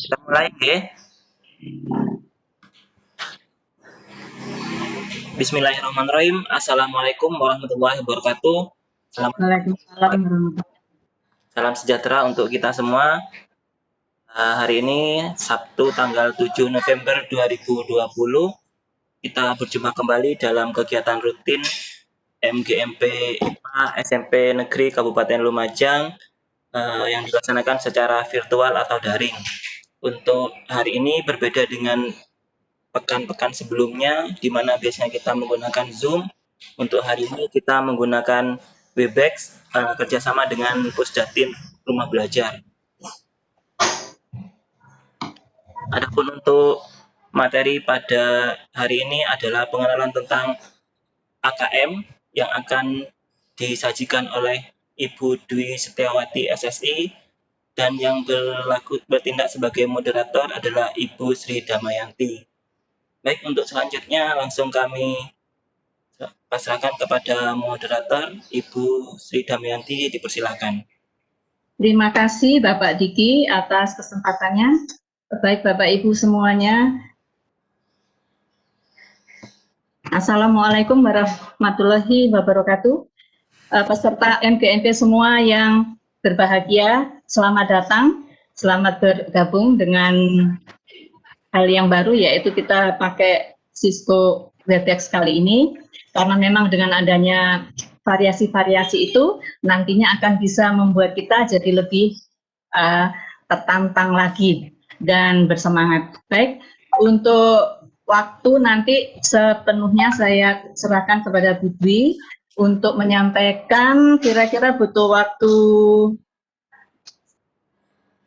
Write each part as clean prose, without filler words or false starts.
Kita mulai ya. Bismillahirrahmanirrahim. Assalamualaikum warahmatullahi wabarakatuh. Waalaikumsalam warahmatullahi. Salam sejahtera untuk kita semua. Hari ini Sabtu tanggal 7 November 2020 kita berjumpa kembali dalam kegiatan rutin MGMP IPA SMP Negeri Kabupaten Lumajang yang dilaksanakan secara virtual atau daring. Untuk hari ini berbeda dengan pekan-pekan sebelumnya, di mana biasanya kita menggunakan Zoom. Untuk hari ini kita menggunakan Webex kerjasama dengan Pusdatin Rumah Belajar. Adapun untuk materi pada hari ini adalah pengenalan tentang AKM yang akan disajikan oleh Ibu Dwi Setiawati SSI, dan yang bertindak sebagai moderator adalah Ibu Sri Damayanti. Baik, untuk selanjutnya langsung kami pasrahkan kepada moderator Ibu Sri Damayanti, dipersilakan. Terima kasih Bapak Diki atas kesempatannya. Baik Bapak Ibu semuanya. Assalamualaikum warahmatullahi wabarakatuh. Peserta MGMP semua yang berbahagia, selamat datang, selamat bergabung dengan hal yang baru, yaitu kita pakai Cisco Webex kali ini, karena memang dengan adanya variasi-variasi itu nantinya akan bisa membuat kita jadi lebih tertantang lagi dan bersemangat. Baik, untuk waktu nanti sepenuhnya saya serahkan kepada Bu Dwi untuk menyampaikan. Kira-kira butuh waktu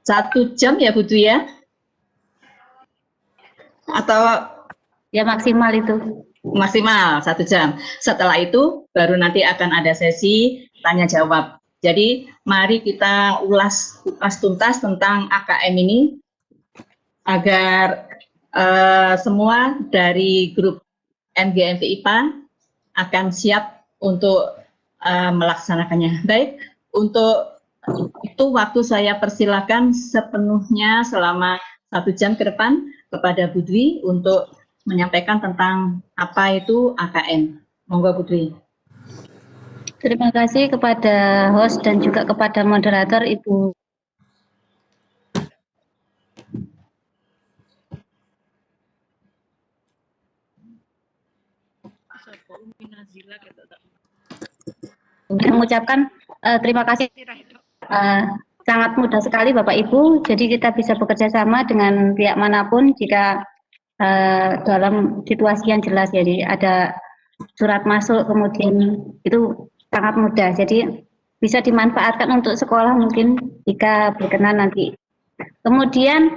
1 jam ya Bu Dwi ya? Atau ya maksimal itu? Maksimal 1 jam. Setelah itu baru nanti akan ada sesi tanya jawab. Jadi mari kita ulas tuntas tentang AKM ini agar semua dari grup MGMP IPA akan siap untuk melaksanakannya. Baik, untuk itu waktu saya persilakan sepenuhnya selama 1 jam ke depan kepada Bu Dwi untuk menyampaikan tentang apa itu AKM. Monggo Bu Dwi. Terima kasih kepada host dan juga kepada moderator Ibu. Mengucapkan terima kasih. Sangat mudah sekali Bapak Ibu, jadi kita bisa bekerja sama dengan pihak manapun jika dalam situasi yang jelas. Jadi ada surat masuk, kemudian itu sangat mudah, jadi bisa dimanfaatkan untuk sekolah mungkin jika berkenan nanti. Kemudian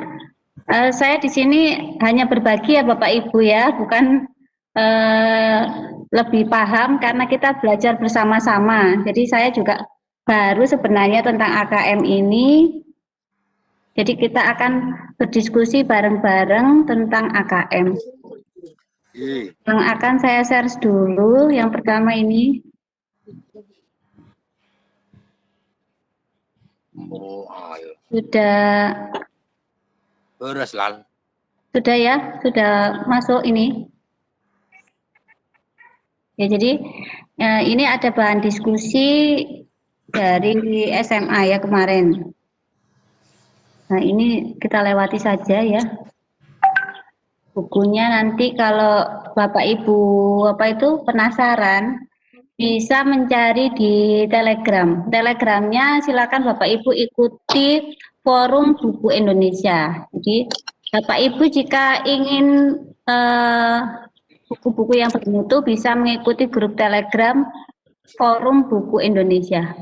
saya di sini hanya berbagi ya Bapak Ibu ya, bukan lebih paham karena kita belajar bersama-sama. Jadi saya juga baru sebenarnya tentang AKM ini. Jadi kita akan berdiskusi bareng-bareng tentang AKM. Yang akan saya share dulu, yang pertama ini. Sudah ya, sudah masuk ini. Ya, jadi ini ada bahan diskusi dari SMA ya kemarin. Nah, ini kita lewati saja ya. Bukunya nanti kalau Bapak Ibu penasaran bisa mencari di Telegram. Telegramnya silakan Bapak Ibu ikuti Forum Buku Indonesia. Jadi Bapak Ibu jika ingin buku-buku yang bermutu bisa mengikuti grup Telegram Forum Buku Indonesia.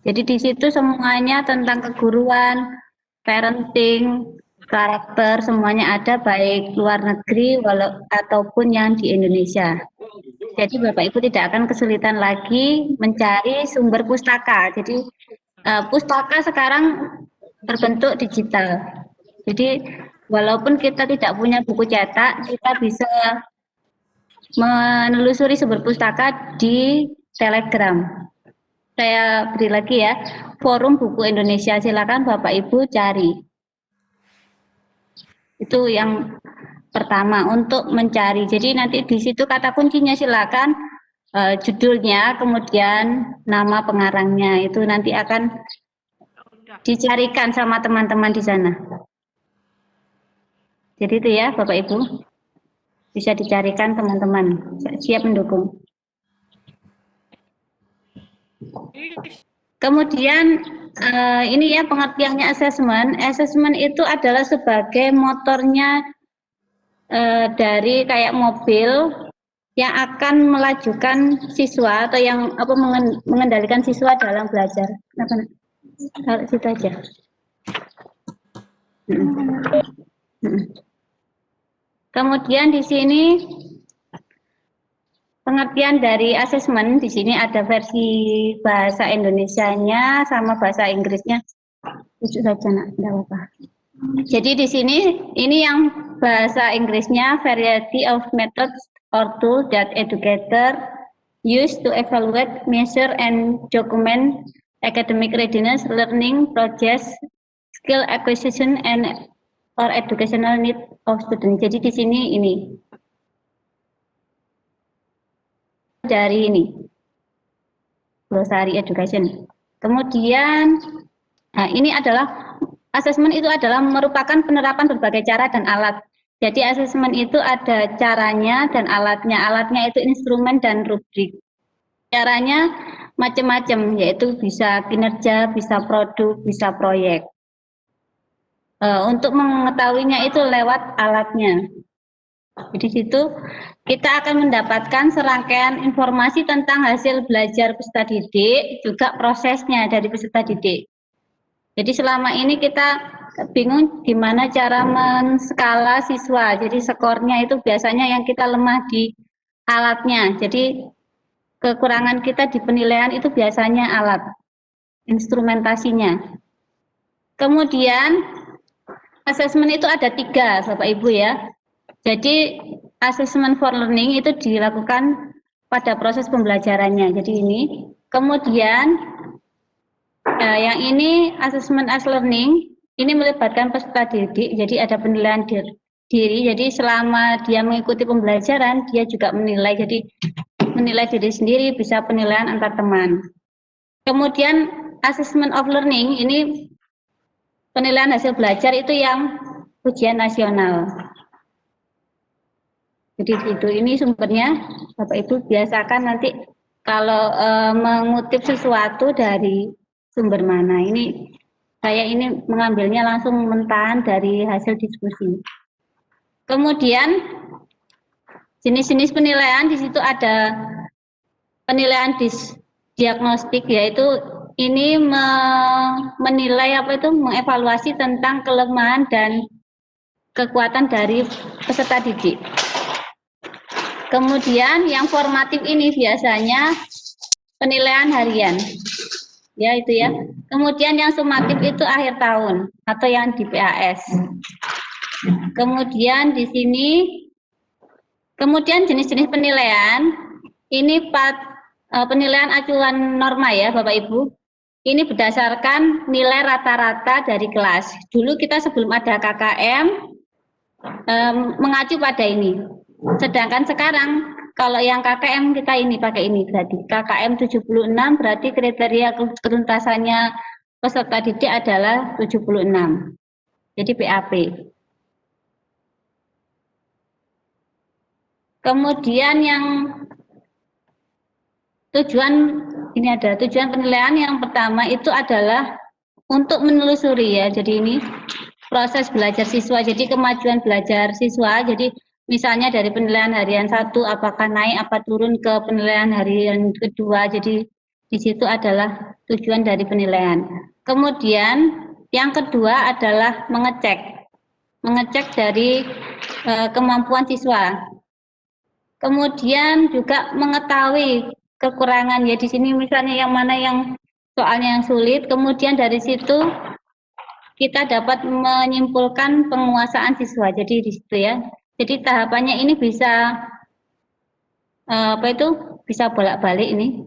Jadi di situ semuanya tentang keguruan, parenting, karakter, semuanya ada, baik luar negeri ataupun yang di Indonesia. Jadi Bapak Ibu tidak akan kesulitan lagi mencari sumber pustaka. Jadi pustaka sekarang terbentuk digital. Jadi walaupun kita tidak punya buku cetak, kita bisa menelusuri sumber pustaka di Telegram. Saya beri lagi ya, Forum Buku Indonesia, silakan Bapak Ibu cari. Itu yang pertama untuk mencari. Jadi nanti di situ kata kuncinya silakan judulnya, kemudian nama pengarangnya itu nanti akan dicarikan sama teman-teman di sana. Jadi itu ya Bapak Ibu, bisa dicarikan teman-teman, siap mendukung. Kemudian ini ya pengertiannya assessment. Assessment itu adalah sebagai motornya dari kayak mobil yang akan melajukan siswa atau yang mengendalikan siswa dalam belajar. Kalau situ aja. Kemudian di sini pengertian dari asesmen, di sini ada versi bahasa Indonesianya sama bahasa Inggrisnya. Itu saja nak, tidak apa-apa. Jadi di sini ini yang bahasa Inggrisnya, variety of methods or tools that educator use to evaluate, measure, and document academic readiness, learning progress, skill acquisition, and or educational need of student. Jadi di sini ini dari ini glossary education. Kemudian ini adalah asesmen itu adalah merupakan penerapan berbagai cara dan alat. Jadi asesmen itu ada caranya dan alatnya. Alatnya itu instrumen dan rubrik. Caranya macam-macam, yaitu bisa kinerja, bisa produk, bisa proyek. Untuk mengetahuinya itu lewat alatnya. Jadi situ kita akan mendapatkan serangkaian informasi tentang hasil belajar peserta didik, juga prosesnya dari peserta didik. Jadi selama ini kita bingung gimana cara menskala siswa. Jadi skornya itu biasanya yang kita lemah di alatnya. Jadi kekurangan kita di penilaian itu biasanya alat, instrumentasinya. Kemudian asesmen itu ada 3, Bapak Ibu ya. Jadi assessment for learning itu dilakukan pada proses pembelajarannya. Jadi ini. Kemudian yang ini assessment as learning, ini melibatkan peserta didik. Jadi ada penilaian diri. Jadi selama dia mengikuti pembelajaran, dia juga menilai. Jadi menilai diri sendiri, bisa penilaian antar teman. Kemudian assessment of learning, ini penilaian hasil belajar itu yang ujian nasional. Jadi itu ini sumbernya, Bapak Ibu biasakan nanti kalau mengutip sesuatu dari sumber mana. Ini saya ini mengambilnya langsung mentahan dari hasil diskusi. Kemudian jenis-jenis penilaian di situ ada penilaian diagnostik, yaitu ini menilai mengevaluasi tentang kelemahan dan kekuatan dari peserta didik. Kemudian yang formatif ini biasanya penilaian harian, ya itu ya. Kemudian yang sumatif itu akhir tahun atau yang di PAS. Kemudian di sini, kemudian jenis-jenis penilaian ini penilaian acuan norma ya Bapak Ibu. Ini berdasarkan nilai rata-rata dari kelas. Dulu kita sebelum ada KKM mengacu pada ini. Sedangkan sekarang kalau yang KKM kita ini pakai ini berarti KKM 76 berarti kriteria ketuntasannya peserta didik adalah 76. Jadi PAP. Kemudian yang tujuan penilaian yang pertama itu adalah untuk menelusuri ya. Jadi ini proses belajar siswa. Jadi kemajuan belajar siswa. Jadi misalnya dari penilaian harian 1 apakah naik apa turun ke penilaian harian kedua. Jadi di situ adalah tujuan dari penilaian. Kemudian yang kedua adalah mengecek dari kemampuan siswa. Kemudian juga mengetahui kekurangan ya, di sini misalnya yang mana yang soalnya yang sulit. Kemudian dari situ kita dapat menyimpulkan penguasaan siswa. Jadi di situ ya. Jadi tahapannya ini bisa bisa bolak-balik ini.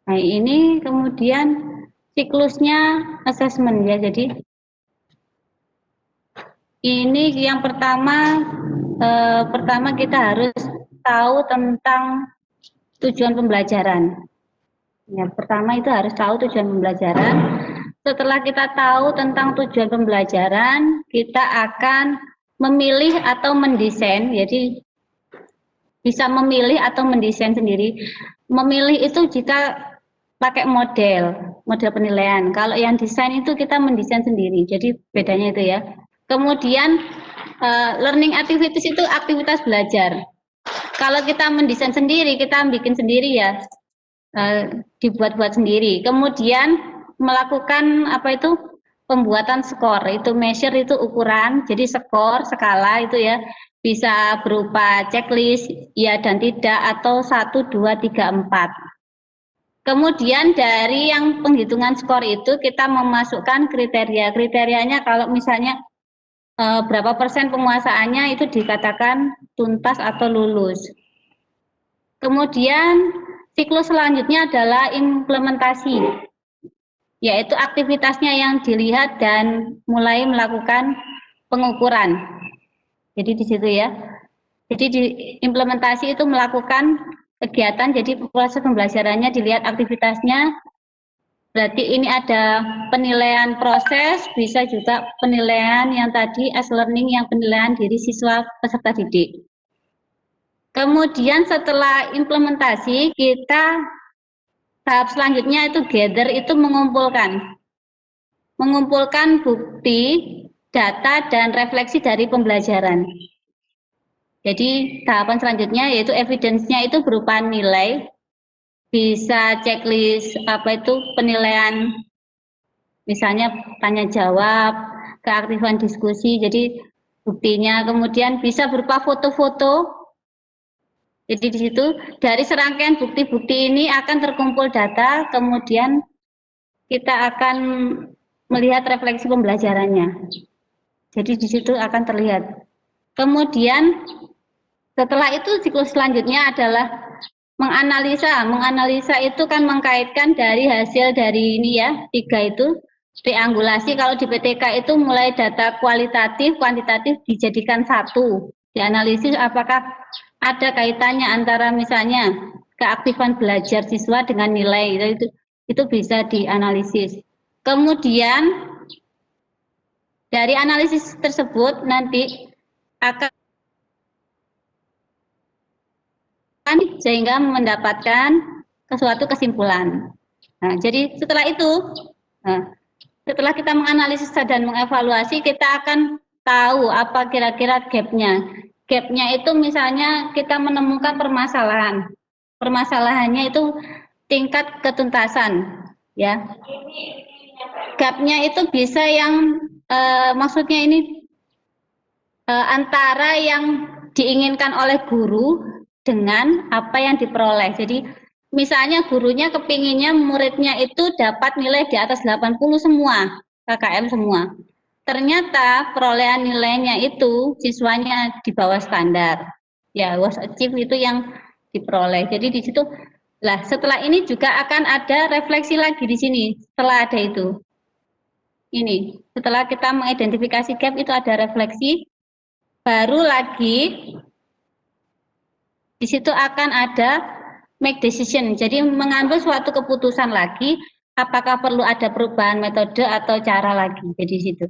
Nah, ini kemudian siklusnya assessment ya. Jadi ini yang pertama kita harus tahu tentang tujuan pembelajaran. Ya, pertama itu harus tahu tujuan pembelajaran. Setelah kita tahu tentang tujuan pembelajaran, kita akan memilih atau mendesain. Jadi bisa memilih atau mendesain sendiri. Memilih itu jika pakai model penilaian. Kalau yang desain itu kita mendesain sendiri. Jadi bedanya itu ya. Kemudian learning activities itu aktivitas belajar. Kalau kita mendesain sendiri, kita bikin sendiri ya, dibuat-buat sendiri. Kemudian melakukan pembuatan skor, itu measure itu ukuran, jadi skor, skala itu ya, bisa berupa checklist, ya dan tidak, atau 1, 2, 3, 4. Kemudian dari yang penghitungan skor itu kita memasukkan kriteria. Kriterianya kalau misalnya berapa persen penguasaannya itu dikatakan tuntas atau lulus. Kemudian siklus selanjutnya adalah implementasi, yaitu aktivitasnya yang dilihat dan mulai melakukan pengukuran. Jadi di situ ya. Jadi di implementasi itu melakukan kegiatan, jadi proses pembelajarannya dilihat aktivitasnya. Berarti ini ada penilaian proses, bisa juga penilaian yang tadi as learning, yang penilaian diri siswa peserta didik. Kemudian setelah implementasi, kita tahap selanjutnya itu gather, itu mengumpulkan bukti, data, dan refleksi dari pembelajaran. Jadi tahapan selanjutnya yaitu evidence-nya itu berupa nilai, bisa checklist penilaian, misalnya tanya jawab, keaktifan diskusi, jadi buktinya. Kemudian bisa berupa foto-foto. Jadi di situ dari serangkaian bukti-bukti ini akan terkumpul data, kemudian kita akan melihat refleksi pembelajarannya. Jadi di situ akan terlihat. Kemudian setelah itu siklus selanjutnya adalah menganalisa. Menganalisa itu kan mengkaitkan dari hasil dari ini ya, 3 itu. Triangulasi kalau di PTK itu mulai data kualitatif, kuantitatif dijadikan satu. Dianalisis apakah ada kaitannya antara misalnya keaktifan belajar siswa dengan nilai, itu bisa dianalisis. Kemudian dari analisis tersebut nanti akan sehingga mendapatkan suatu kesimpulan. Nah, jadi setelah itu, setelah kita menganalisis dan mengevaluasi, kita akan tahu apa kira-kira gap-nya. Gap-nya itu misalnya kita menemukan permasalahan. Permasalahannya itu tingkat ketuntasan, ya. Gap-nya itu bisa yang maksudnya ini antara yang diinginkan oleh guru dengan apa yang diperoleh. Jadi misalnya gurunya kepinginnya muridnya itu dapat nilai di atas 80 semua, KKM semua. Ternyata perolehan nilainya itu siswanya di bawah standar. Ya, was achieve itu yang diperoleh. Jadi di situ lah, setelah ini juga akan ada refleksi lagi di sini setelah ada itu. Ini, setelah kita mengidentifikasi gap itu ada refleksi, baru lagi di situ akan ada make decision. Jadi mengambil suatu keputusan lagi, apakah perlu ada perubahan metode atau cara lagi. Jadi situ.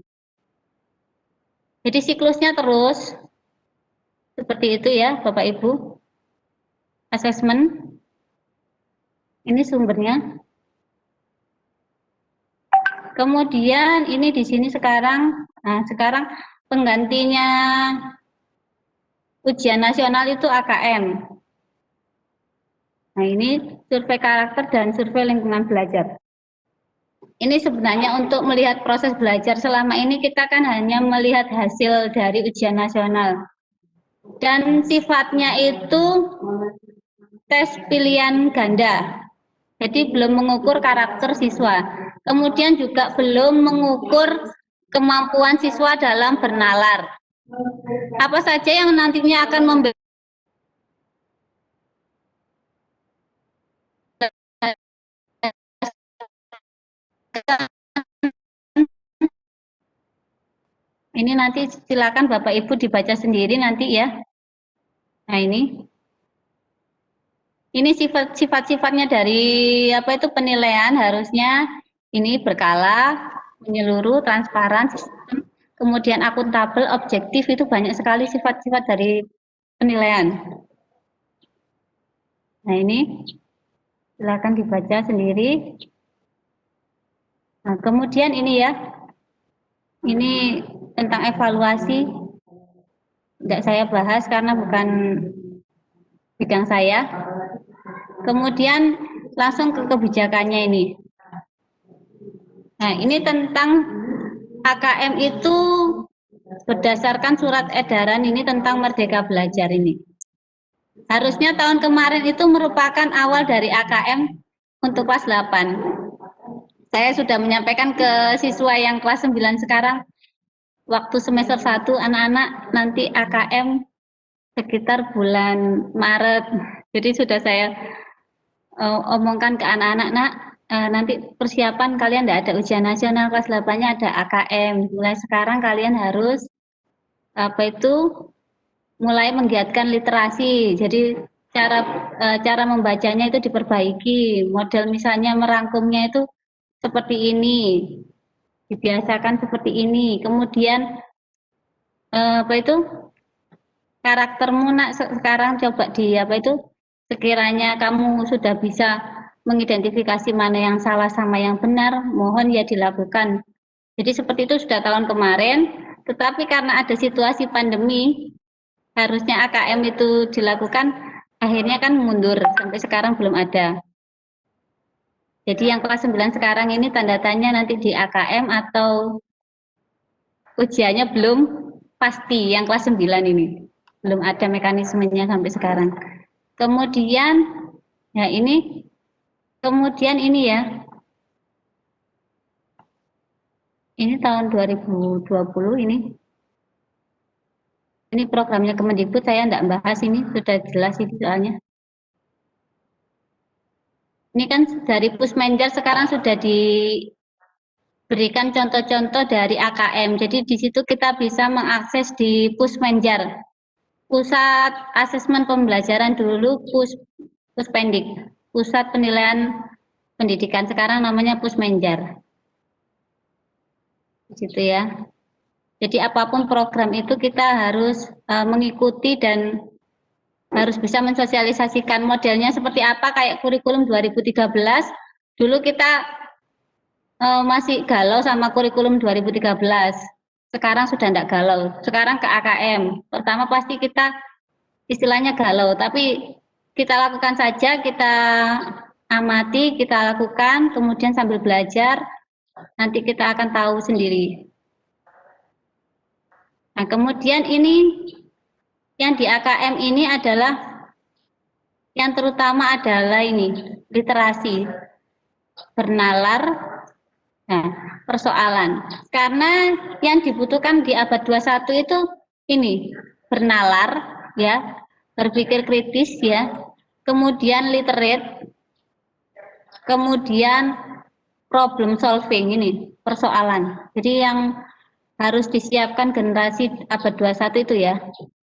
Jadi siklusnya terus seperti itu ya, Bapak Ibu. Assessment. Ini sumbernya. Kemudian ini di sini sekarang, nah sekarang penggantinya ujian nasional itu AKM. Nah ini survei karakter dan survei lingkungan belajar. Ini sebenarnya untuk melihat proses belajar. Selama ini kita kan hanya melihat hasil dari ujian nasional. Dan sifatnya itu tes pilihan ganda. Jadi belum mengukur karakter siswa. Kemudian juga belum mengukur kemampuan siswa dalam bernalar. Apa saja yang nantinya akan membedakan Ini nanti silakan Bapak Ibu dibaca sendiri nanti ya. Nah, ini sifat-sifatnya dari apa itu penilaian, harusnya ini berkala, menyeluruh, transparan, sistem, kemudian akuntabel, objektif, itu banyak sekali sifat-sifat dari penilaian. Nah, ini silakan dibaca sendiri. Nah, kemudian ini ya, ini tentang evaluasi, tidak saya bahas karena bukan bidang saya. Kemudian langsung ke kebijakannya ini. Nah, ini tentang AKM itu berdasarkan surat edaran ini tentang Merdeka Belajar ini. Harusnya tahun kemarin itu merupakan awal dari AKM untuk kelas 8. Saya sudah menyampaikan ke siswa yang kelas 9 sekarang, waktu semester 1 anak-anak nanti AKM sekitar bulan Maret. Jadi sudah saya omongkan ke anak-anak, nak, nanti persiapan kalian tidak ada ujian nasional kelas 8-nya, ada AKM. Mulai sekarang kalian harus apa itu mulai menggiatkan literasi. Jadi cara membacanya itu diperbaiki. Model misalnya merangkumnya itu seperti ini, dibiasakan seperti ini. Kemudian apa itu karaktermu nak sekarang coba di apa itu, sekiranya kamu sudah bisa mengidentifikasi mana yang salah sama yang benar, mohon ya dilakukan. Jadi seperti itu sudah tahun kemarin, tetapi karena ada situasi pandemi, harusnya AKM itu dilakukan, akhirnya kan mundur, sampai sekarang belum ada. Jadi yang kelas 9 sekarang ini tanda tanya nanti di AKM atau ujiannya belum pasti, yang kelas 9 ini. Belum ada mekanismenya sampai sekarang. Kemudian, ya ini, kemudian ini ya, ini tahun 2020 ini. Ini programnya Kemendikbud, saya tidak bahas ini, sudah jelas ini soalnya. Ini kan dari Pusmenjar sekarang sudah diberikan contoh-contoh dari AKM. Jadi di situ kita bisa mengakses di Pusmenjar. Pusat Asesmen Pembelajaran dulu Puspendik, Pusat Penilaian Pendidikan, sekarang namanya Pusmenjar. Di situ ya. Jadi apapun program itu kita harus mengikuti dan harus bisa mensosialisasikan modelnya seperti apa, kayak kurikulum 2013. Dulu kita masih galau sama kurikulum 2013. Sekarang sudah tidak galau. Sekarang ke AKM. Pertama pasti kita istilahnya galau, tapi kita lakukan saja, kita amati, kita lakukan, kemudian sambil belajar, nanti kita akan tahu sendiri. Nah, kemudian ini yang di AKM ini adalah yang terutama adalah ini literasi, bernalar, nah, persoalan. Karena yang dibutuhkan di abad 21 itu ini bernalar, ya, berpikir kritis, ya, kemudian literate, kemudian problem solving, ini persoalan. Jadi yang harus disiapkan generasi abad 21 itu ya,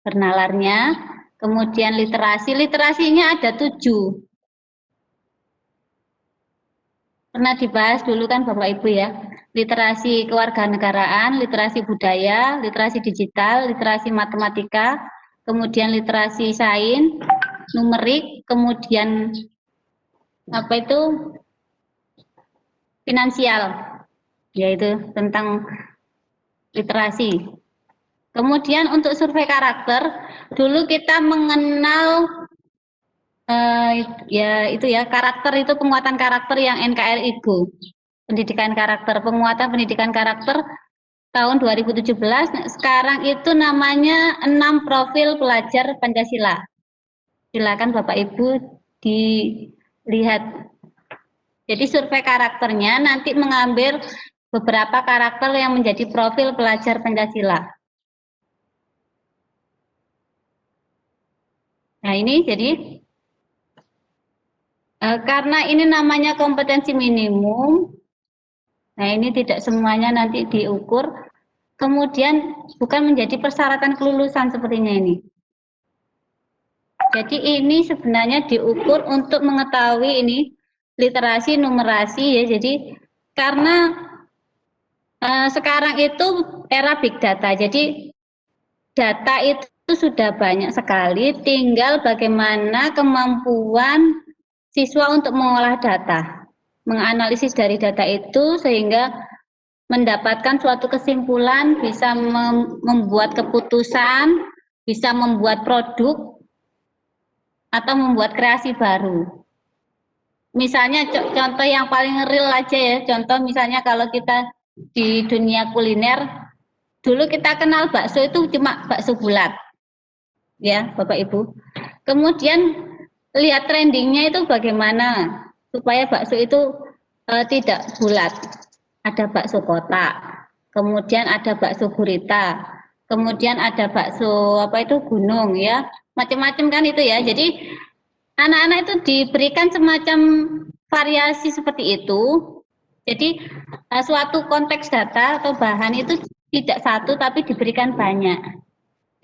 bernalarnya, kemudian literasinya ada 7. Pernah dibahas dulu kan Bapak Ibu ya, literasi kewarganegaraan, literasi budaya, literasi digital, literasi matematika, kemudian literasi sains, numerik, kemudian apa itu finansial, yaitu tentang literasi. Kemudian untuk survei karakter, dulu kita mengenal ya itu ya, karakter itu penguatan karakter yang NKRI Go, pendidikan karakter, penguatan pendidikan karakter tahun 2017. Sekarang itu namanya 6 profil pelajar Pancasila. Silakan Bapak Ibu dilihat. Jadi survei karakternya nanti mengambil beberapa karakter yang menjadi profil pelajar Pancasila. Nah ini jadi karena ini namanya kompetensi minimum, nah ini tidak semuanya nanti diukur. kemudian bukan menjadi persyaratan kelulusan sepertinya ini. Jadi ini sebenarnya diukur untuk mengetahui ini literasi numerasi ya. Jadi karena sekarang itu era big data. Jadi data itu sudah banyak sekali, tinggal bagaimana kemampuan siswa untuk mengolah data, menganalisis dari data itu sehingga mendapatkan suatu kesimpulan, bisa membuat keputusan, bisa membuat produk atau membuat kreasi baru. Misalnya contoh yang paling real aja ya, contoh misalnya kalau kita di dunia kuliner, dulu kita kenal bakso itu cuma bakso bulat, ya Bapak Ibu. Kemudian lihat trendingnya itu bagaimana supaya bakso itu tidak bulat. Ada bakso kotak, kemudian ada bakso gurita, kemudian ada bakso apa itu gunung ya, macam-macam kan itu ya. Jadi anak-anak itu diberikan semacam variasi seperti itu. Jadi suatu konteks data atau bahan itu tidak satu tapi diberikan banyak.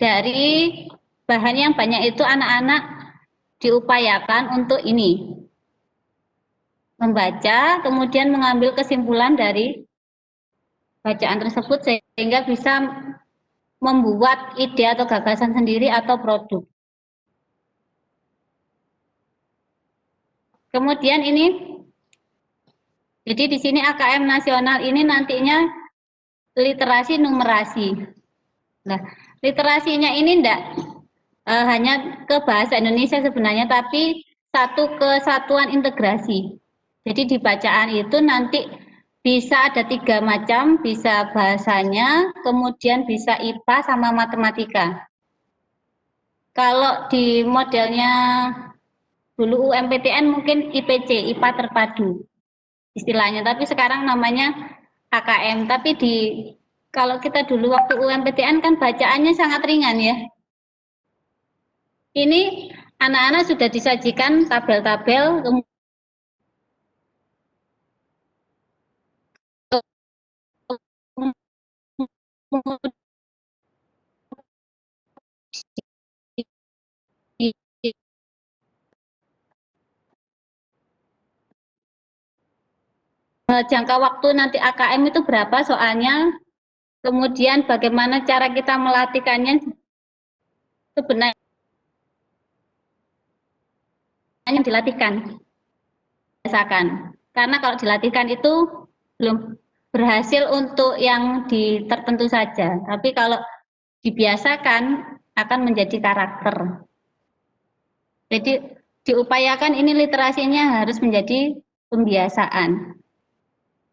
Dari bahan yang banyak itu anak-anak diupayakan untuk ini membaca, kemudian mengambil kesimpulan dari bacaan tersebut sehingga bisa membuat ide atau gagasan sendiri atau produk. Kemudian ini, jadi di sini AKM nasional ini nantinya literasi numerasi. Nah, literasinya ini enggak hanya ke bahasa Indonesia sebenarnya, tapi satu kesatuan integrasi. Jadi di bacaan itu nanti bisa ada 3 macam, bisa bahasanya, kemudian bisa IPA sama matematika. Kalau di modelnya dulu UMPTN mungkin IPC, IPA terpadu istilahnya, tapi sekarang namanya KKM. Tapi kalau kita dulu waktu UMPTN kan bacaannya sangat ringan ya. Ini anak-anak sudah disajikan tabel-tabel, jangka waktu nanti AKM itu berapa soalnya, kemudian bagaimana cara kita melatihkannya sebenarnya dilatihkan, biasakan. Karena kalau dilatihkan itu belum berhasil untuk yang tertentu saja, tapi kalau dibiasakan akan menjadi karakter. Jadi diupayakan ini literasinya harus menjadi pembiasaan.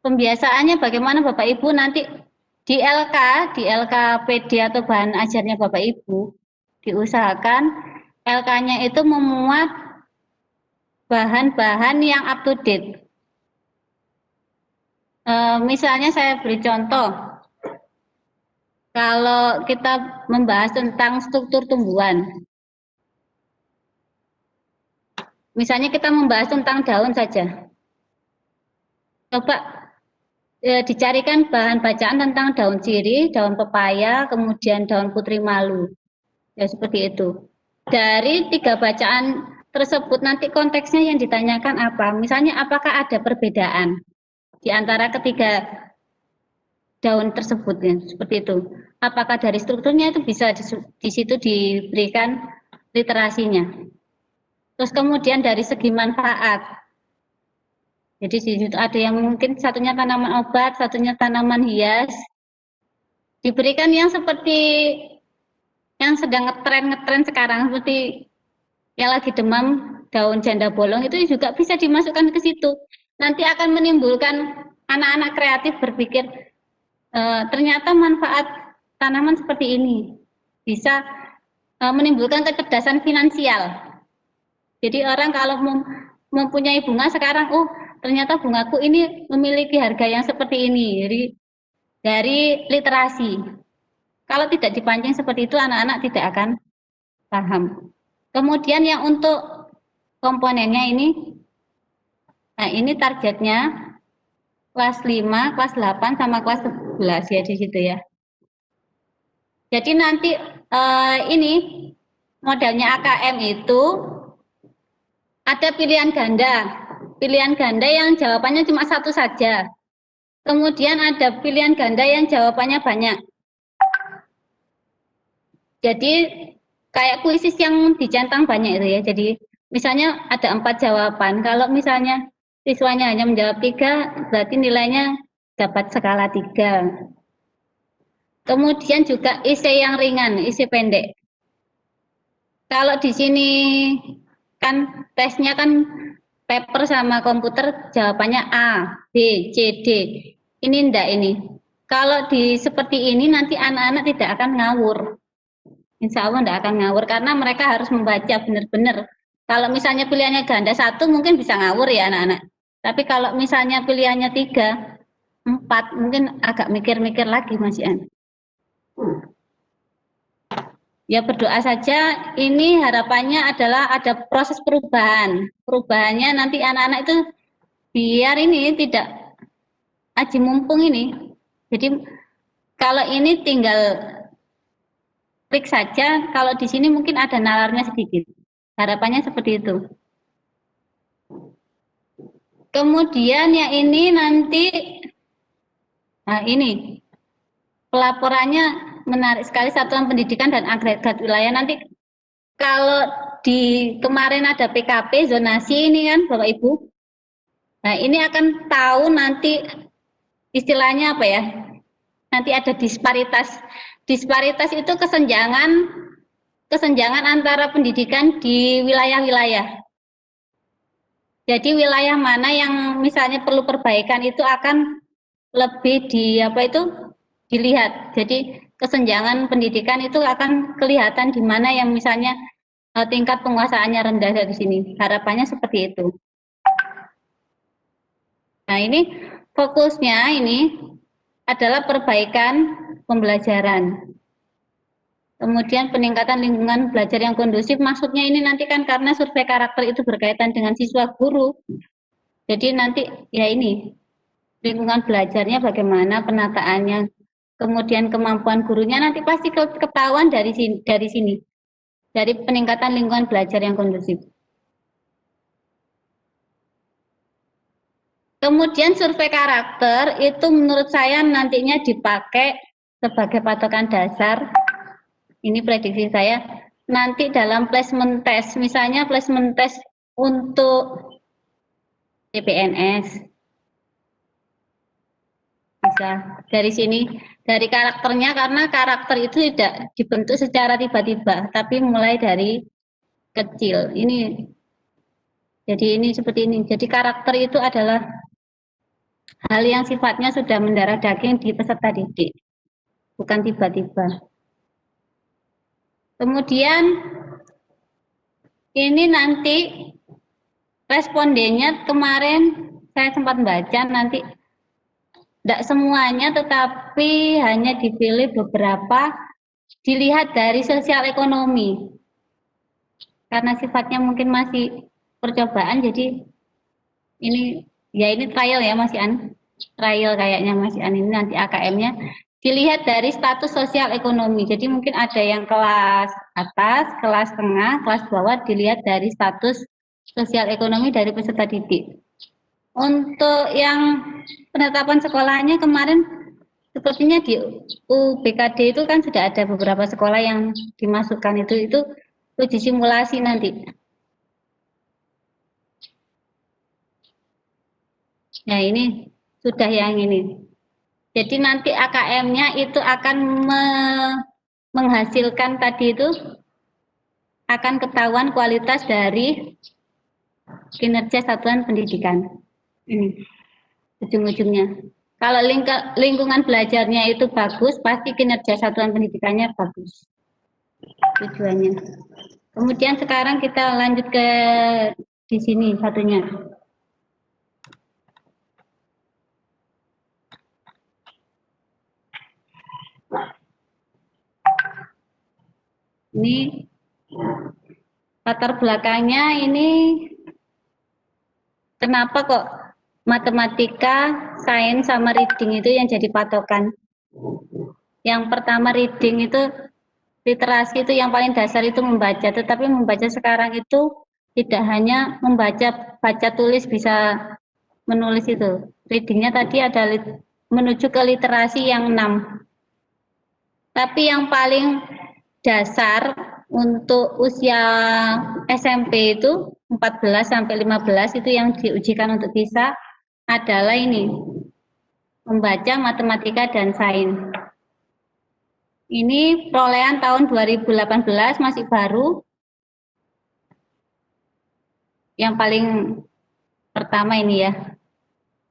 Pembiasaannya bagaimana Bapak Ibu nanti di LKPD atau bahan ajarnya Bapak Ibu diusahakan LK-nya itu memuat bahan-bahan yang up to date. Misalnya saya beri contoh, kalau kita membahas tentang struktur tumbuhan, misalnya kita membahas tentang daun saja, coba dicarikan bahan bacaan tentang daun sirih, daun pepaya, kemudian daun putri malu, ya seperti itu. Dari 3 bacaan tersebut nanti konteksnya yang ditanyakan apa? Misalnya apakah ada perbedaan di antara ketiga daun tersebut ya, seperti itu. Apakah dari strukturnya itu bisa di situ diberikan literasinya. Terus kemudian dari segi manfaat. Jadi di situ ada yang mungkin satunya tanaman obat, satunya tanaman hias. Diberikan yang seperti yang sedang ngetren sekarang seperti yang lagi demam daun janda bolong itu juga bisa dimasukkan ke situ. Nanti akan menimbulkan anak-anak kreatif berpikir ternyata manfaat tanaman seperti ini bisa menimbulkan kecerdasan finansial. Jadi orang kalau mempunyai bunga sekarang, oh ternyata bungaku ini memiliki harga yang seperti ini. Jadi dari literasi. Kalau tidak dipancing seperti itu, anak-anak tidak akan paham. Kemudian yang untuk komponennya ini, nah ini targetnya kelas 5, kelas 8, sama kelas 11 ya di situ ya. Jadi nanti ini modelnya AKM itu ada pilihan ganda. Pilihan ganda yang jawabannya cuma satu saja. Kemudian ada pilihan ganda yang jawabannya banyak. Jadi kayak kuisis yang dicentang banyak itu ya. Jadi misalnya ada 4 jawaban. Kalau misalnya siswanya hanya menjawab 3, berarti nilainya dapat skala 3. Kemudian juga isi yang ringan, isi pendek. Kalau di sini kan tesnya kan paper sama komputer jawabannya A, B, C, D. Ini enggak ini. Kalau di seperti ini nanti anak-anak tidak akan ngawur. Insya Allah enggak akan ngawur karena mereka harus membaca benar-benar. Kalau misalnya pilihannya ganda 1 mungkin bisa ngawur ya anak-anak. Tapi kalau misalnya pilihannya 3, 4 mungkin agak mikir-mikir lagi Mas Ian. Ya berdoa saja, ini harapannya adalah ada proses perubahan. Perubahannya nanti anak-anak itu biar ini tidak aji mumpung ini. Jadi kalau ini tinggal klik saja, kalau di sini mungkin ada nalarnya sedikit. Harapannya seperti itu. Kemudian yang ini nanti, nah ini pelaporannya menarik sekali, satuan pendidikan dan agregat wilayah. Nanti kalau di kemarin ada PKP zonasi ini kan Bapak Ibu. Nah ini akan tahu nanti istilahnya apa ya? Nanti ada disparitas. Disparitas itu kesenjangan antara pendidikan di wilayah-wilayah. Jadi wilayah mana yang misalnya perlu perbaikan itu akan lebih dilihat. Jadi kesenjangan pendidikan itu akan kelihatan di mana yang misalnya tingkat penguasaannya rendah dari sini. Harapannya seperti itu. Nah, ini fokusnya ini adalah perbaikan pembelajaran. Kemudian peningkatan lingkungan belajar yang kondusif, maksudnya ini nanti kan karena survei karakter itu berkaitan dengan siswa guru. Jadi nanti ya ini lingkungan belajarnya bagaimana penataannya, kemudian kemampuan gurunya nanti pasti ketahuan dari sini, dari peningkatan lingkungan belajar yang kondusif. Kemudian survei karakter itu menurut saya nantinya dipakai sebagai patokan dasar. Ini prediksi saya nanti dalam placement test, misalnya placement test untuk CPNS. Bisa dari sini, dari karakternya, karena karakter itu tidak dibentuk secara tiba-tiba, tapi mulai dari kecil. Jadi ini seperti ini. Jadi karakter itu adalah hal yang sifatnya sudah mendarah daging di peserta didik, bukan tiba-tiba. Kemudian ini nanti respondennya kemarin saya sempat baca, nanti tidak semuanya tetapi hanya dipilih beberapa, dilihat dari sosial ekonomi. Karena sifatnya mungkin masih percobaan, jadi ini trial ya Mas Ian. Trial kayaknya Mas Ian, ini nanti AKM-nya dilihat dari status sosial ekonomi. Jadi mungkin ada yang kelas atas, kelas tengah, kelas bawah, dilihat dari status sosial ekonomi dari peserta didik. Untuk yang penetapan sekolahnya kemarin sepertinya di UBKD itu kan sudah ada beberapa sekolah yang dimasukkan, itu uji simulasi nanti. Nah ini sudah yang ini. Jadi nanti AKM-nya itu akan menghasilkan tadi itu, akan ketahuan kualitas dari kinerja satuan pendidikan. Ini ujung-ujungnya. Kalau lingkungan belajarnya itu bagus, pasti kinerja satuan pendidikannya bagus. Tujuannya. Kemudian sekarang kita lanjut ke di sini satunya. Ini latar belakangnya, ini kenapa kok matematika, sains, sama reading itu yang jadi patokan. Yang pertama reading itu, literasi itu yang paling dasar itu membaca, tetapi membaca sekarang itu tidak hanya membaca, baca tulis bisa menulis itu. Readingnya tadi ada menuju ke literasi yang 6. Tapi yang paling dasar untuk usia SMP itu 14 sampai 15 itu yang diujikan untuk bisa adalah ini, membaca, matematika, dan sains. Ini perolehan tahun 2018 masih baru. Yang paling pertama ini ya.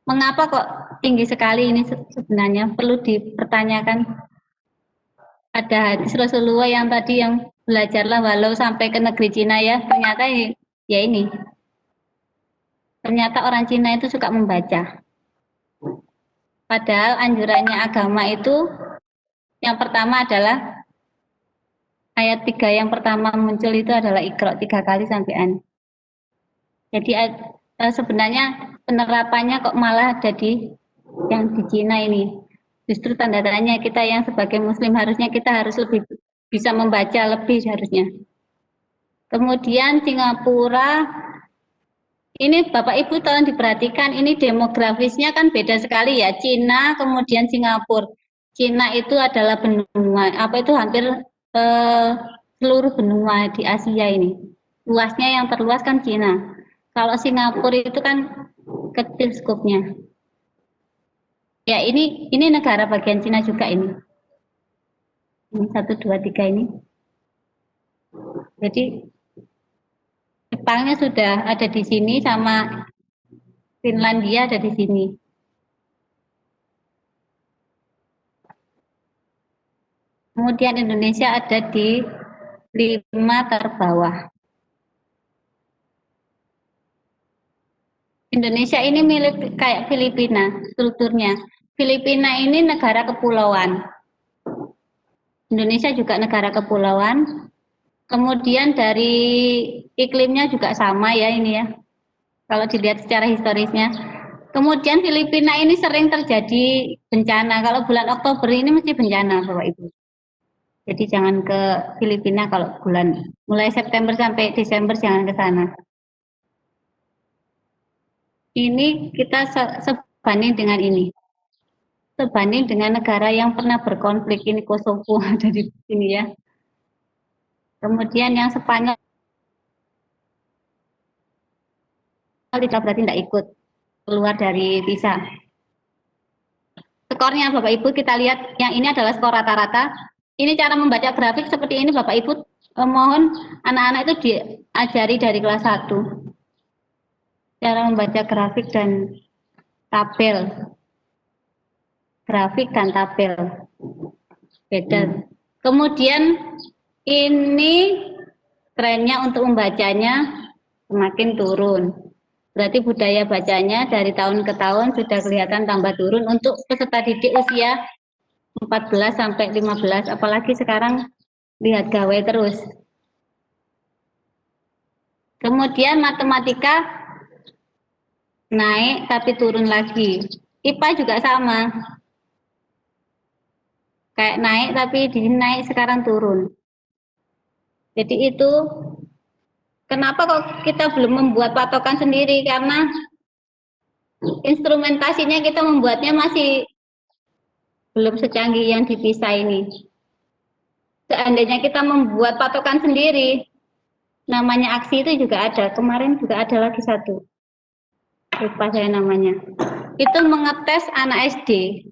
Mengapa kok tinggi sekali ini sebenarnya? Perlu dipertanyakan. Ada hadis Rasulullah yang tadi yang belajarlah walau sampai ke negeri Cina ya. Ternyata ya ini. Ternyata orang Cina itu suka membaca. Padahal anjurannya agama itu yang pertama adalah ayat 3 yang pertama muncul itu adalah Iqra 3 kali sampai an. Jadi sebenarnya penerapannya kok malah jadi yang di Cina ini. Justru tanda tanya kita yang sebagai muslim harusnya kita harus lebih bisa membaca lebih harusnya. Kemudian Singapura, ini Bapak Ibu tolong diperhatikan, ini demografisnya kan beda sekali ya. Cina kemudian Singapura. Cina itu adalah benua, itu hampir seluruh benua di Asia ini. Luasnya yang terluas kan Cina. Kalau Singapura itu kan kecil skupnya. Ya ini negara bagian Cina juga ini. Ini 1, 2, 3 ini. Jadi Jepangnya sudah ada di sini sama Finlandia ada di sini. Kemudian Indonesia ada di 5 terbawah. Indonesia ini mirip kayak Filipina strukturnya. Filipina ini negara kepulauan. Indonesia juga negara kepulauan. Kemudian dari iklimnya juga sama ya ini ya. Kalau dilihat secara historisnya. Kemudian Filipina ini sering terjadi bencana. Kalau bulan Oktober ini mesti bencana Bapak Ibu. Jadi jangan ke Filipina kalau bulan mulai September sampai Desember jangan ke sana. Ini kita sebanding dengan ini. Sebanding dengan negara yang pernah berkonflik, ini Kosovo ada di sini ya. Kemudian yang Spanyol tidak berarti tidak ikut keluar dari PISA. Skornya Bapak Ibu kita lihat yang ini adalah skor rata-rata. Ini cara membaca grafik seperti ini Bapak Ibu. Mohon anak-anak itu diajari dari kelas 1. Cara membaca grafik dan tabel. Grafik dan tabel. Beda. Kemudian ini trennya untuk membacanya semakin turun. Berarti budaya bacanya dari tahun ke tahun sudah kelihatan tambah turun untuk peserta didik usia 14 sampai 15, apalagi sekarang lihat gawe terus. Kemudian matematika naik tapi turun lagi. IPA juga sama. Kayak naik tapi naik sekarang turun. Jadi itu kenapa kok kita belum membuat patokan sendiri, karena instrumentasinya kita membuatnya masih belum secanggih yang di PISA ini. Seandainya kita membuat patokan sendiri, namanya aksi itu juga ada. Kemarin juga ada lagi satu. Lupa saya namanya. Itu mengetes anak SD.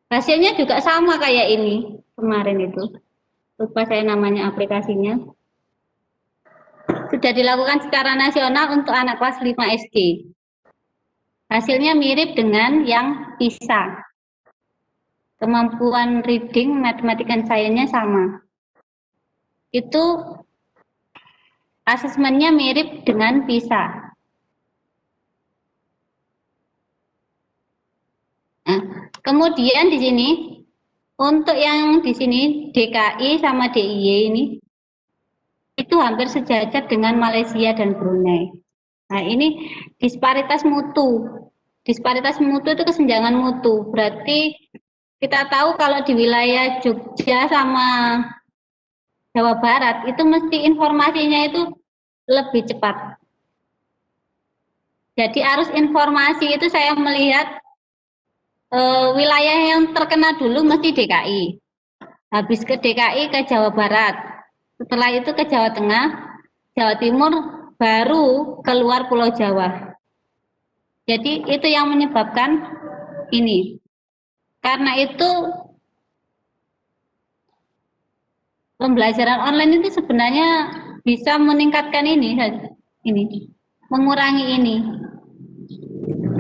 Hasilnya juga sama kayak ini kemarin itu. Lupa saya namanya aplikasinya. Sudah dilakukan secara nasional untuk anak kelas 5 SD. Hasilnya mirip dengan yang PISA. Kemampuan reading, matematika, dan sainsnya sama. Itu asesmennya mirip dengan PISA. Nah, kemudian di sini untuk yang di sini DKI sama DIY ini itu hampir sejajar dengan Malaysia dan Brunei. Nah, ini disparitas mutu. Disparitas mutu itu kesenjangan mutu. Berarti kita tahu kalau di wilayah Jogja sama Jawa Barat itu mesti informasinya itu lebih cepat. Jadi arus informasi itu saya melihat wilayah yang terkena dulu mesti DKI. Habis ke DKI ke Jawa Barat. Setelah itu ke Jawa Tengah, Jawa Timur, baru keluar Pulau Jawa. Jadi itu yang menyebabkan ini. Karena itu pembelajaran online itu sebenarnya bisa meningkatkan ini, mengurangi ini.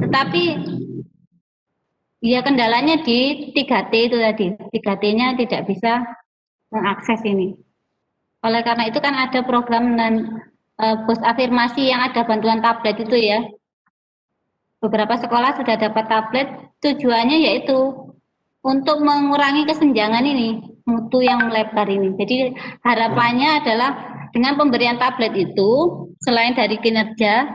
Tetapi ya kendalanya di 3T itu tadi. 3T-nya tidak bisa mengakses ini. Oleh karena itu kan ada program bus afirmasi yang ada bantuan tablet itu ya. Beberapa sekolah sudah dapat tablet, tujuannya yaitu untuk mengurangi kesenjangan ini, mutu yang melebar ini. Jadi harapannya adalah dengan pemberian tablet itu, selain dari kinerja,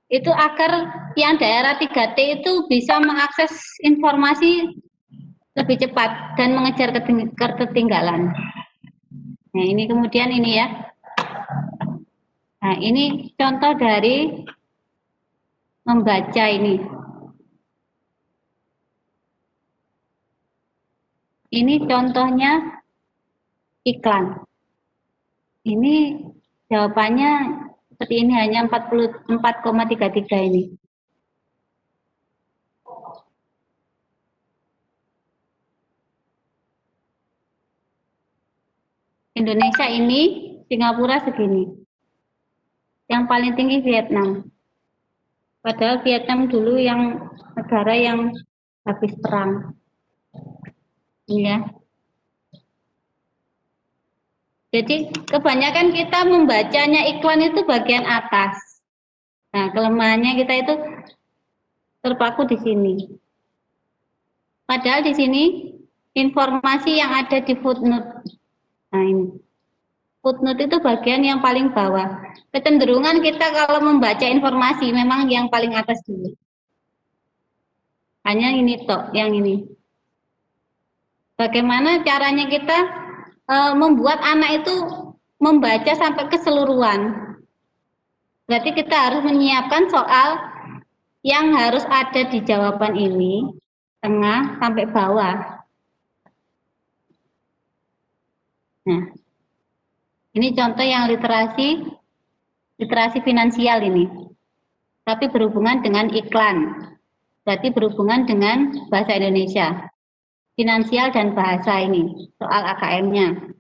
itu agar yang daerah 3T itu bisa mengakses informasi lebih cepat dan mengejar ketertinggalan. Nah ini kemudian ini ya. Nah ini contoh dari membaca ini. Ini contohnya iklan. Ini jawabannya seperti ini, hanya 44,33 ini. Indonesia ini, Singapura segini. Yang paling tinggi Vietnam. Padahal Vietnam dulu yang negara yang habis perang. Ini ya. Jadi kebanyakan kita membacanya iklan itu bagian atas. Nah, kelemahannya kita itu terpaku di sini. Padahal di sini informasi yang ada di footnote. Nah, ini. Footnote itu bagian yang paling bawah. Kecenderungan kita kalau membaca informasi memang yang paling atas dulu. Hanya ini toh, yang ini. Bagaimana caranya kita membuat anak itu membaca sampai keseluruhan? Berarti kita harus menyiapkan soal yang harus ada di jawaban ini, tengah sampai bawah. Nah, ini contoh yang literasi finansial ini. Tapi berhubungan dengan iklan. Berarti berhubungan dengan bahasa Indonesia. Finansial dan bahasa ini, soal AKM-nya.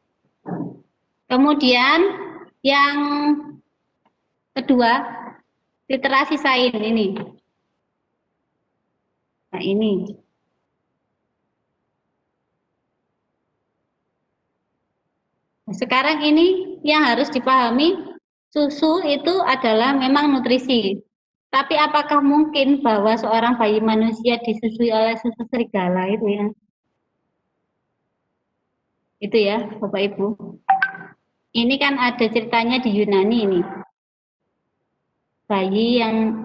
Kemudian yang kedua, literasi sains ini. Nah ini. Sekarang ini yang harus dipahami, susu itu adalah memang nutrisi. Tapi apakah mungkin bahwa seorang bayi manusia disusui oleh susu serigala itu ya? Itu ya, Bapak Ibu. Ini kan ada ceritanya di Yunani ini. Bayi yang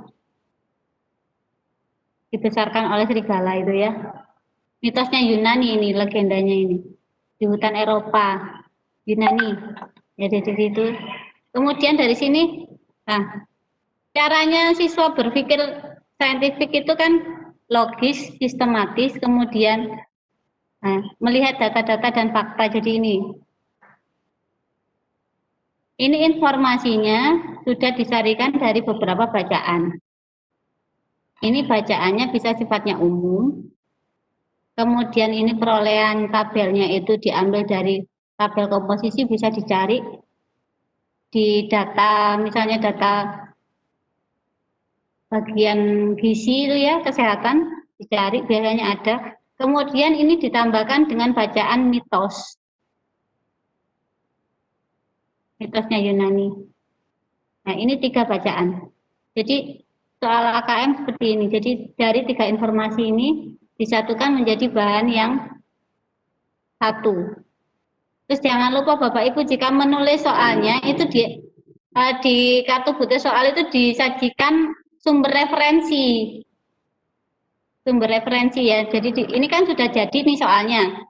dibesarkan oleh serigala itu ya. Mitosnya Yunani ini, legendanya ini. Di hutan Eropa, Yunani. Ya dari situ. Kemudian dari sini, nah, caranya siswa berpikir saintifik itu kan logis, sistematis, kemudian melihat data-data dan fakta. Jadi ini informasinya sudah disarikan dari beberapa bacaan. Ini bacaannya bisa sifatnya umum. Kemudian ini perolehan tabelnya itu diambil dari tabel komposisi, bisa dicari di data, misalnya data bagian gizi itu ya, kesehatan, dicari biasanya ada. Kemudian ini ditambahkan dengan bacaan mitos. Mitosnya Yunani. Nah, ini 3 bacaan. Jadi soal AKM seperti ini. Jadi dari 3 informasi ini disatukan menjadi bahan yang satu. Terus jangan lupa Bapak Ibu, jika menulis soalnya itu di kartu butir soal itu disajikan sumber referensi. sumber referensi ya. Jadi ini kan sudah jadi nih soalnya.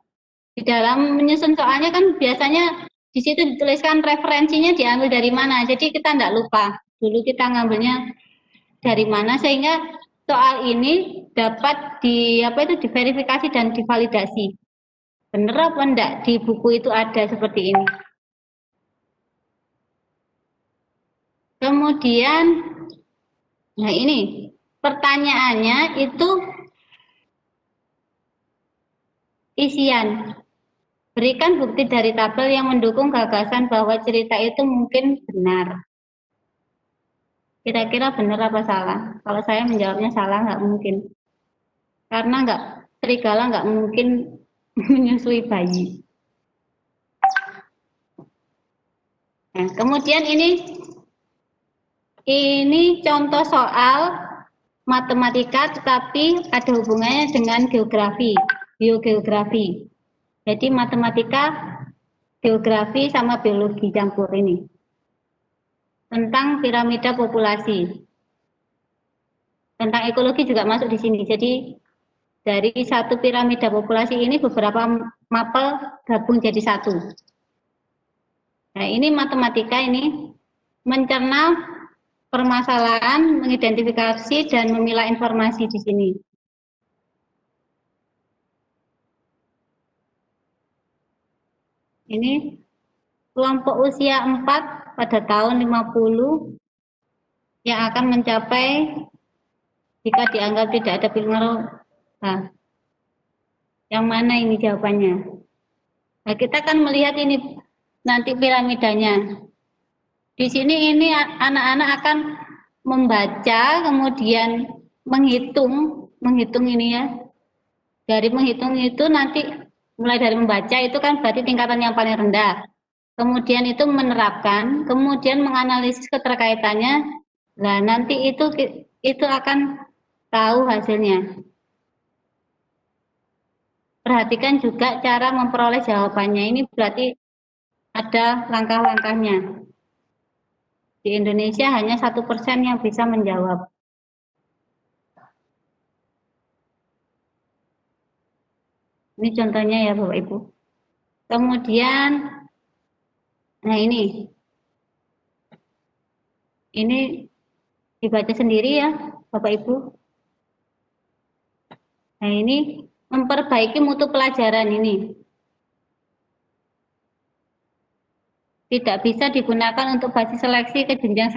Di dalam menyusun soalnya kan biasanya di situ dituliskan referensinya diambil dari mana. Jadi kita tidak lupa. Dulu kita ngambilnya dari mana sehingga soal ini dapat diverifikasi dan divalidasi. Benar apa enggak di buku itu ada seperti ini. Kemudian, nah ini pertanyaannya itu isian. Berikan bukti dari tabel yang mendukung gagasan bahwa cerita itu mungkin benar. Kira-kira benar apa salah? Kalau saya menjawabnya salah, nggak mungkin. Karena serigala nggak mungkin menyusui bayi. Nah, kemudian ini contoh soal matematika tetapi ada hubungannya dengan geografi, biogeografi. Jadi matematika, geografi sama biologi campur ini. Tentang piramida populasi. Tentang ekologi juga masuk di sini. Jadi dari satu piramida populasi ini beberapa mapel gabung jadi satu. Nah, ini matematika ini mencerna permasalahan, mengidentifikasi dan memilah informasi di sini. Ini kelompok usia 4 pada tahun 50 yang akan mencapai jika dianggap tidak ada pengaruh. Nah, yang mana ini jawabannya? Nah, kita akan melihat ini nanti piramidanya. Di sini ini anak-anak akan membaca, kemudian menghitung ini ya. Dari menghitung itu nanti mulai dari membaca itu kan berarti tingkatan yang paling rendah. Kemudian itu menerapkan, kemudian menganalisis keterkaitannya. Nah, nanti itu akan tahu hasilnya. Perhatikan juga cara memperoleh jawabannya. Ini berarti ada langkah-langkahnya. Di Indonesia hanya 1% yang bisa menjawab. Ini contohnya ya Bapak Ibu. Kemudian, nah ini dibaca sendiri ya Bapak Ibu. Nah ini memperbaiki mutu pelajaran ini. Tidak bisa digunakan untuk basis seleksi ke jenjang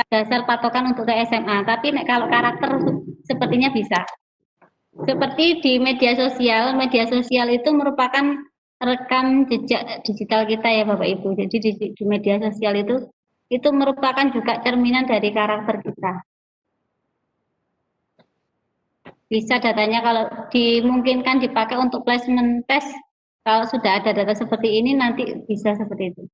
dasar patokan untuk ke SMA. Tapi kalau karakter sepertinya bisa. Seperti di media sosial itu merupakan rekam jejak digital kita ya Bapak Ibu. Jadi di media sosial itu merupakan juga cerminan dari karakter kita. Bisa datanya kalau dimungkinkan dipakai untuk placement test, kalau sudah ada data seperti ini nanti bisa seperti itu.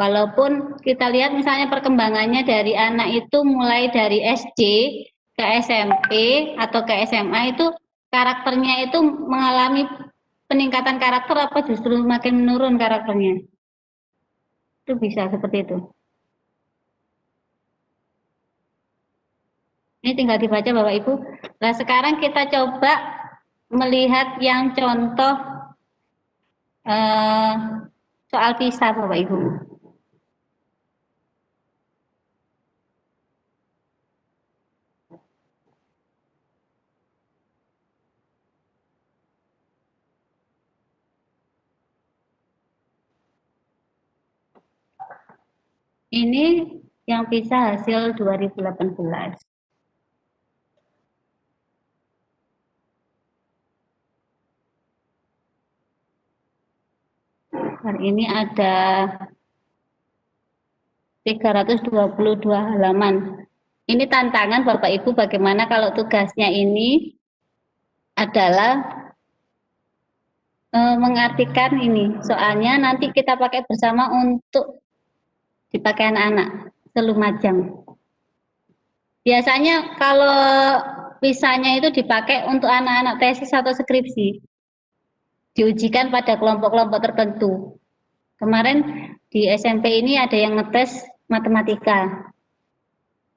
Walaupun kita lihat misalnya perkembangannya dari anak itu mulai dari SD ke SMP atau ke SMA itu karakternya itu mengalami peningkatan karakter apa justru makin menurun karakternya. Itu bisa seperti itu. Ini tinggal dibaca Bapak Ibu. Nah sekarang kita coba melihat yang contoh soal PISA Bapak Ibu. Ini yang PISA hasil 2018. Hari ini ada 322 halaman. Ini tantangan Bapak Ibu bagaimana kalau tugasnya ini adalah mengartikan ini. Soalnya nanti kita pakai bersama untuk dipakai anak-anak selumajang. Biasanya kalau pisahnya itu dipakai untuk anak-anak tesis atau skripsi. Diujikan pada kelompok-kelompok tertentu. Kemarin di SMP ini ada yang ngetes matematika.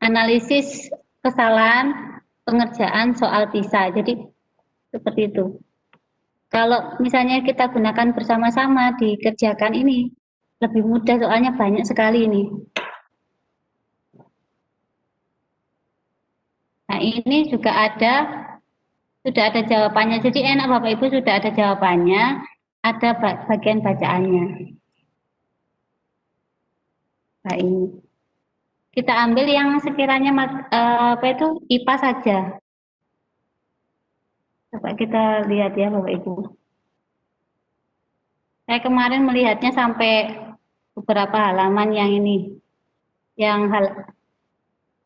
analisis kesalahan pengerjaan soal PISA. Jadi seperti itu. Kalau misalnya kita gunakan bersama-sama dikerjakan ini lebih mudah soalnya banyak sekali ini. Nah, ini juga sudah ada jawabannya. Jadi enak Bapak Ibu, sudah ada jawabannya, ada bagian bacaannya. Nah, ini. Kita ambil yang sekiranya IPA saja. Coba kita lihat ya Bapak Ibu. Saya kemarin melihatnya sampai beberapa halaman yang ini, yang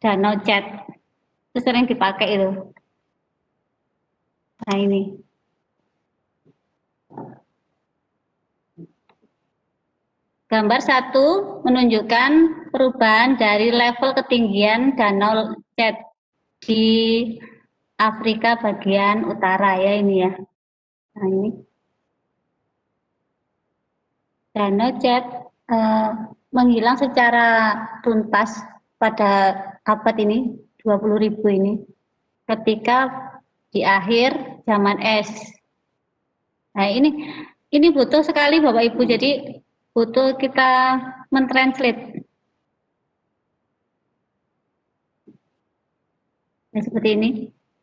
danau chat itu sering dipakai itu. Nah ini. Gambar 1 menunjukkan perubahan dari level ketinggian danau chat di Afrika bagian utara ya ini ya. Nah ini. Danau chat menghilang secara tuntas pada abad ini 20.000 ini ketika di akhir zaman es. Nah ini butuh sekali Bapak Ibu, jadi butuh kita mentranslate. Nah, seperti ini.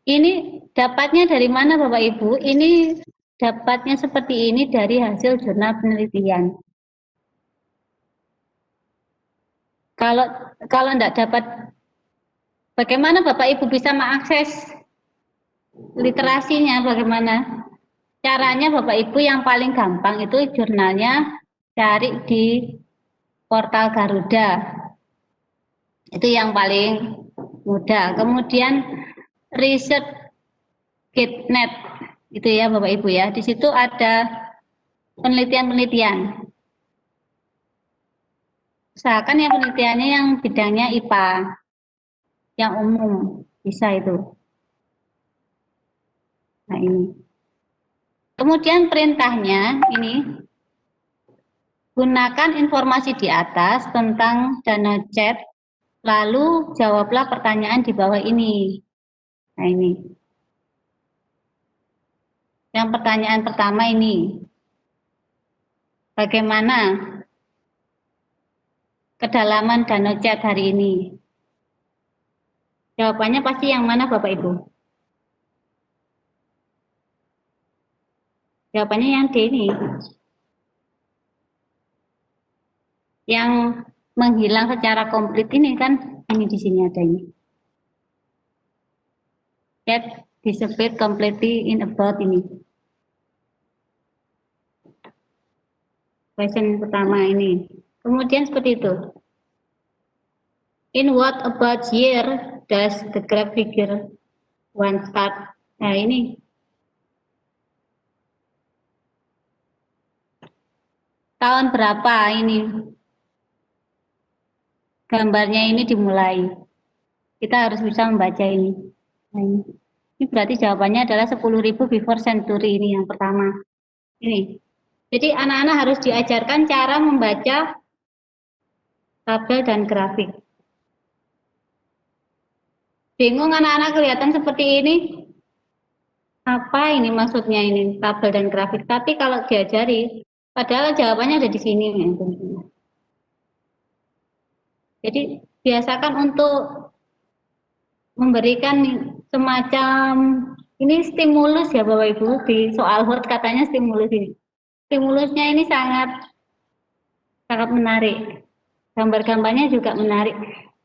Ini dapatnya dari mana Bapak Ibu? Ini dapatnya seperti ini dari hasil jurnal penelitian. Kalau tidak dapat, bagaimana Bapak Ibu bisa mengakses literasinya? Bagaimana caranya Bapak Ibu? Yang paling gampang itu jurnalnya cari di portal Garuda. Itu yang paling mudah. Kemudian research.net itu ya Bapak Ibu ya. Di situ ada penelitian-penelitian. Usahakan yang penelitiannya yang bidangnya IPA, yang umum bisa itu. Nah ini. Kemudian perintahnya ini, gunakan informasi di atas tentang danau chat, lalu jawablah pertanyaan di bawah ini. Nah ini. Yang pertanyaan pertama ini, bagaimana kedalaman danau chat hari ini? Jawabannya pasti yang mana Bapak Ibu? Jawabannya yang D ini. Yang menghilang secara komplit ini kan, ini di sini ada ini. Chat disappeared completely in about ini. Question pertama ini. Kemudian seperti itu. In what about year does the graph figure one start? Nah ini. Tahun berapa ini? Gambarnya ini dimulai. Kita harus bisa membaca ini. Nah, ini berarti jawabannya adalah 10.000 before century ini yang pertama. Ini. Jadi anak-anak harus diajarkan cara membaca tabel dan grafik. Bingung anak-anak kelihatan seperti ini? Apa ini maksudnya ini tabel dan grafik? Tapi kalau diajari, padahal jawabannya ada di sini. Jadi biasakan untuk memberikan semacam ini stimulus ya Bapak Ibu, di soal Word katanya stimulus ini. Stimulusnya ini sangat menarik. Gambar-gambarnya juga menarik.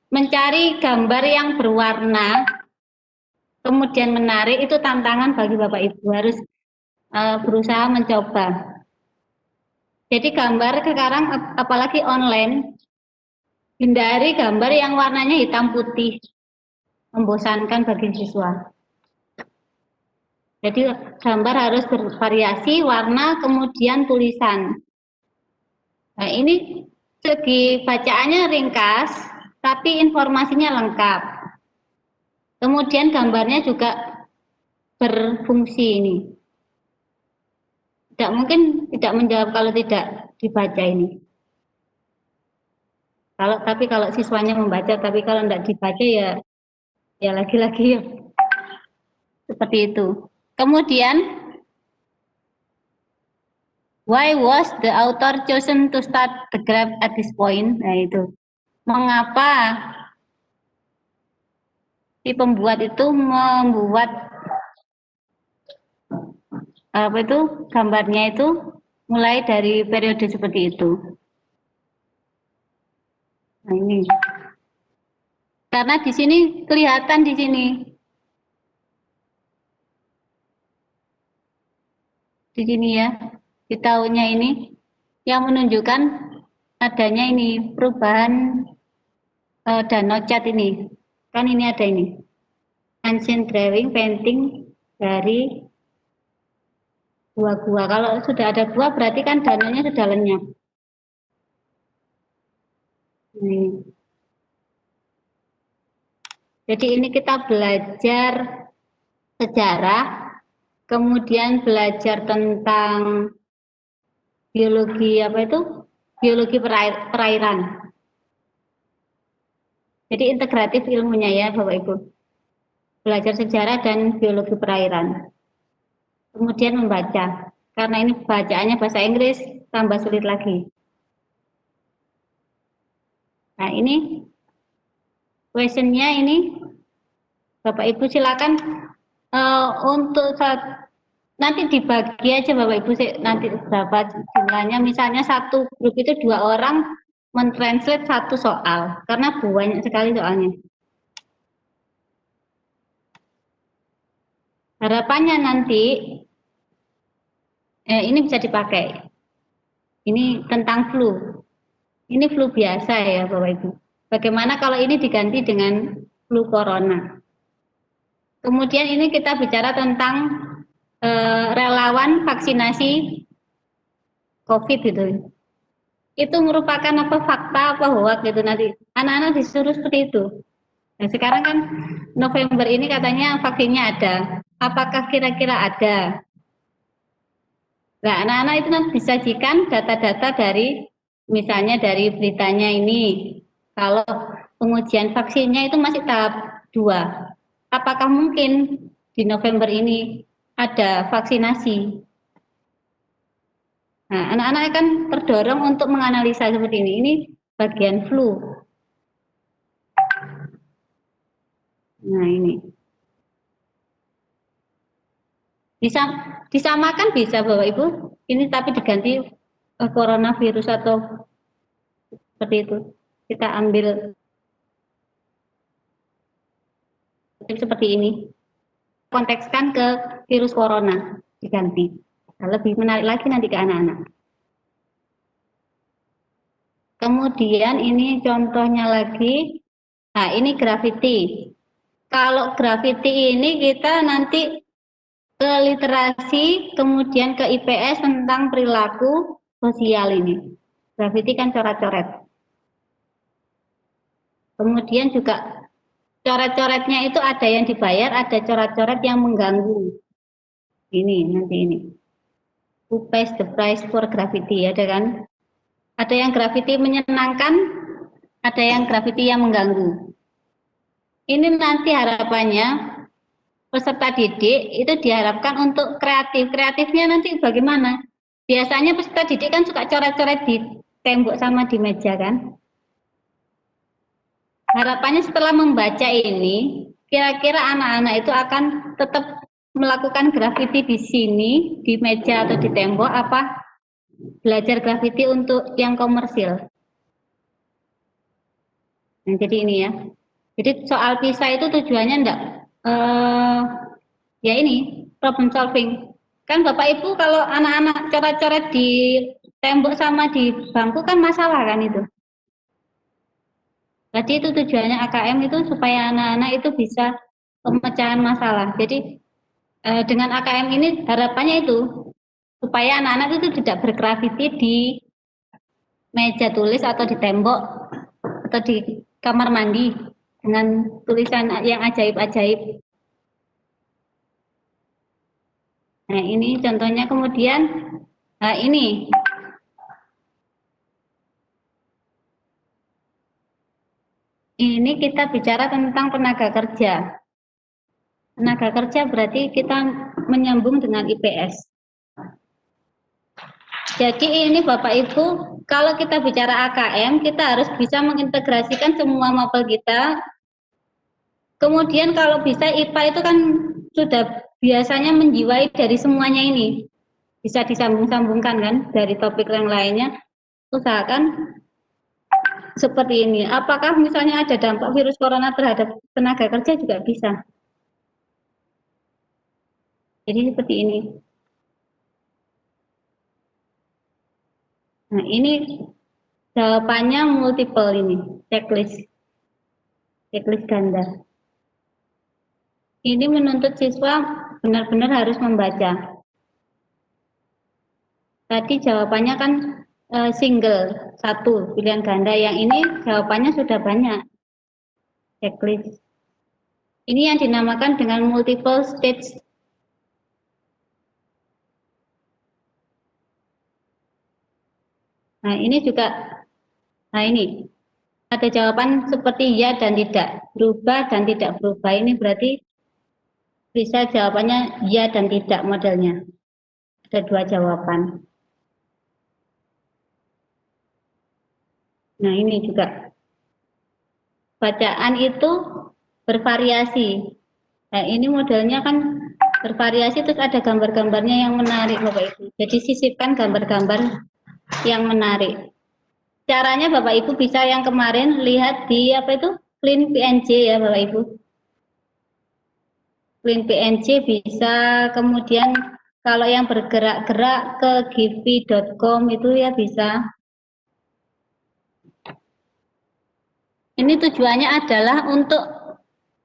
Mencari gambar yang berwarna kemudian menarik itu tantangan bagi Bapak Ibu, harus berusaha mencoba. Jadi gambar sekarang apalagi online, hindari gambar yang warnanya hitam putih, membosankan bagi siswa. Jadi gambar harus bervariasi warna kemudian tulisan. Nah ini segi bacaannya ringkas tapi informasinya lengkap. Kemudian gambarnya juga berfungsi ini. Tidak mungkin tidak menjawab kalau tidak dibaca ini. Tapi kalau siswanya membaca, tapi kalau tidak dibaca ya lagi-lagi ya seperti itu. Kemudian, why was the author chosen to start the graph at this point? Nah itu, mengapa si pembuat itu membuat gambarnya itu mulai dari periode seperti itu. Nah ini, karena di sini kelihatan di sini ya, di tahunnya ini yang menunjukkan adanya ini perubahan danau cat ini. Kan ini ada ini ancient drawing painting dari gua-gua. Kalau sudah ada gua berarti kan danaunya sudah lenyap. Ini. Jadi ini kita belajar sejarah, kemudian belajar tentang biologi biologi perairan. Jadi integratif ilmunya ya Bapak Ibu. Belajar sejarah dan biologi perairan. Kemudian membaca. Karena ini bacaannya bahasa Inggris, tambah sulit lagi. Nah ini questionnya ini Bapak Ibu silakan untuk nanti dibagi aja Bapak Ibu nanti berapa jumlahnya. Misalnya satu grup itu 2 orang mentranslate 1 soal karena banyak sekali soalnya. Harapannya nanti ini bisa dipakai. Ini tentang flu. Ini flu biasa ya Bapak Ibu. Bagaimana kalau ini diganti dengan flu corona? Kemudian ini kita bicara tentang relawan vaksinasi COVID gitu. Itu merupakan fakta hoax gitu nanti. Anak-anak disuruh seperti itu. Nah sekarang kan November ini katanya vaksinnya ada. Apakah kira-kira ada? Nah anak-anak itu nanti disajikan data-data dari misalnya dari beritanya ini. Kalau pengujian vaksinnya itu masih tahap 2. Apakah mungkin di November ini ada vaksinasi? Nah, anak-anak akan terdorong untuk menganalisa seperti ini. Ini bagian flu. Nah, ini. Bisa disamakan bisa Bapak Ibu. Ini tapi diganti coronavirus atau seperti itu. Kita ambil seperti ini. Kontekskan ke virus corona diganti. Lebih menarik lagi nanti ke anak-anak. Kemudian ini contohnya lagi. Nah, ini graffiti. Kalau graffiti ini kita nanti ke literasi, kemudian ke IPS tentang perilaku sosial ini. Graffiti kan coret-coret. Kemudian juga coret-coretnya itu ada yang dibayar, ada coret-coret yang mengganggu. Ini nanti ini. Who pays the price for graffiti, ada kan? Ada yang graffiti menyenangkan, ada yang graffiti yang mengganggu. Ini nanti harapannya peserta didik itu diharapkan untuk kreatif. Kreatifnya nanti bagaimana? Biasanya peserta didik kan suka coret-coret di tembok sama di meja kan? Harapannya setelah membaca ini, kira-kira anak-anak itu akan tetap melakukan graffiti di sini, di meja atau di tembok, apa belajar graffiti untuk yang komersil. Nah, jadi ini ya. Jadi soal PISA itu tujuannya enggak ya ini problem solving. Kan Bapak Ibu kalau anak-anak coret-coret di tembok sama di bangku kan masalah kan itu. Jadi itu tujuannya AKM itu supaya anak-anak itu bisa pemecahan masalah. Jadi dengan AKM ini harapannya itu supaya anak-anak itu tidak bergraffiti di meja tulis atau di tembok atau di kamar mandi dengan tulisan yang ajaib-ajaib. Nah ini contohnya kemudian, nah ini Ini kita bicara tentang tenaga kerja. Tenaga kerja berarti kita menyambung dengan IPS. Jadi ini Bapak Ibu, kalau kita bicara AKM, kita harus bisa mengintegrasikan semua mapel kita. Kemudian kalau bisa IPA itu kan sudah biasanya menjiwai dari semuanya ini. Bisa disambung-sambungkan kan dari topik yang lainnya. Usahakan seperti ini. Apakah misalnya ada dampak virus corona terhadap tenaga kerja juga bisa. Jadi seperti ini. Nah, ini jawabannya multiple ini, checklist ganda. Ini menuntut siswa benar-benar harus membaca. Tadi jawabannya kan single, satu, pilihan ganda. Yang ini jawabannya sudah banyak, checklist. Ini yang dinamakan dengan multiple stage. Nah, ini juga, nah ini, ada jawaban seperti ya dan tidak, berubah dan tidak berubah. Ini berarti bisa jawabannya ya dan tidak modelnya. Ada dua jawaban. Nah, ini juga. Bacaan itu bervariasi. Nah, ini modelnya kan bervariasi, terus ada gambar-gambarnya yang menarik, Bapak Ibu. Jadi sisipkan gambar-gambar yang menarik. Caranya Bapak Ibu bisa yang kemarin lihat di apa itu? Clean PNG ya Bapak Ibu. Clean PNG bisa, kemudian kalau yang bergerak-gerak ke givi.com itu ya bisa. Ini tujuannya adalah untuk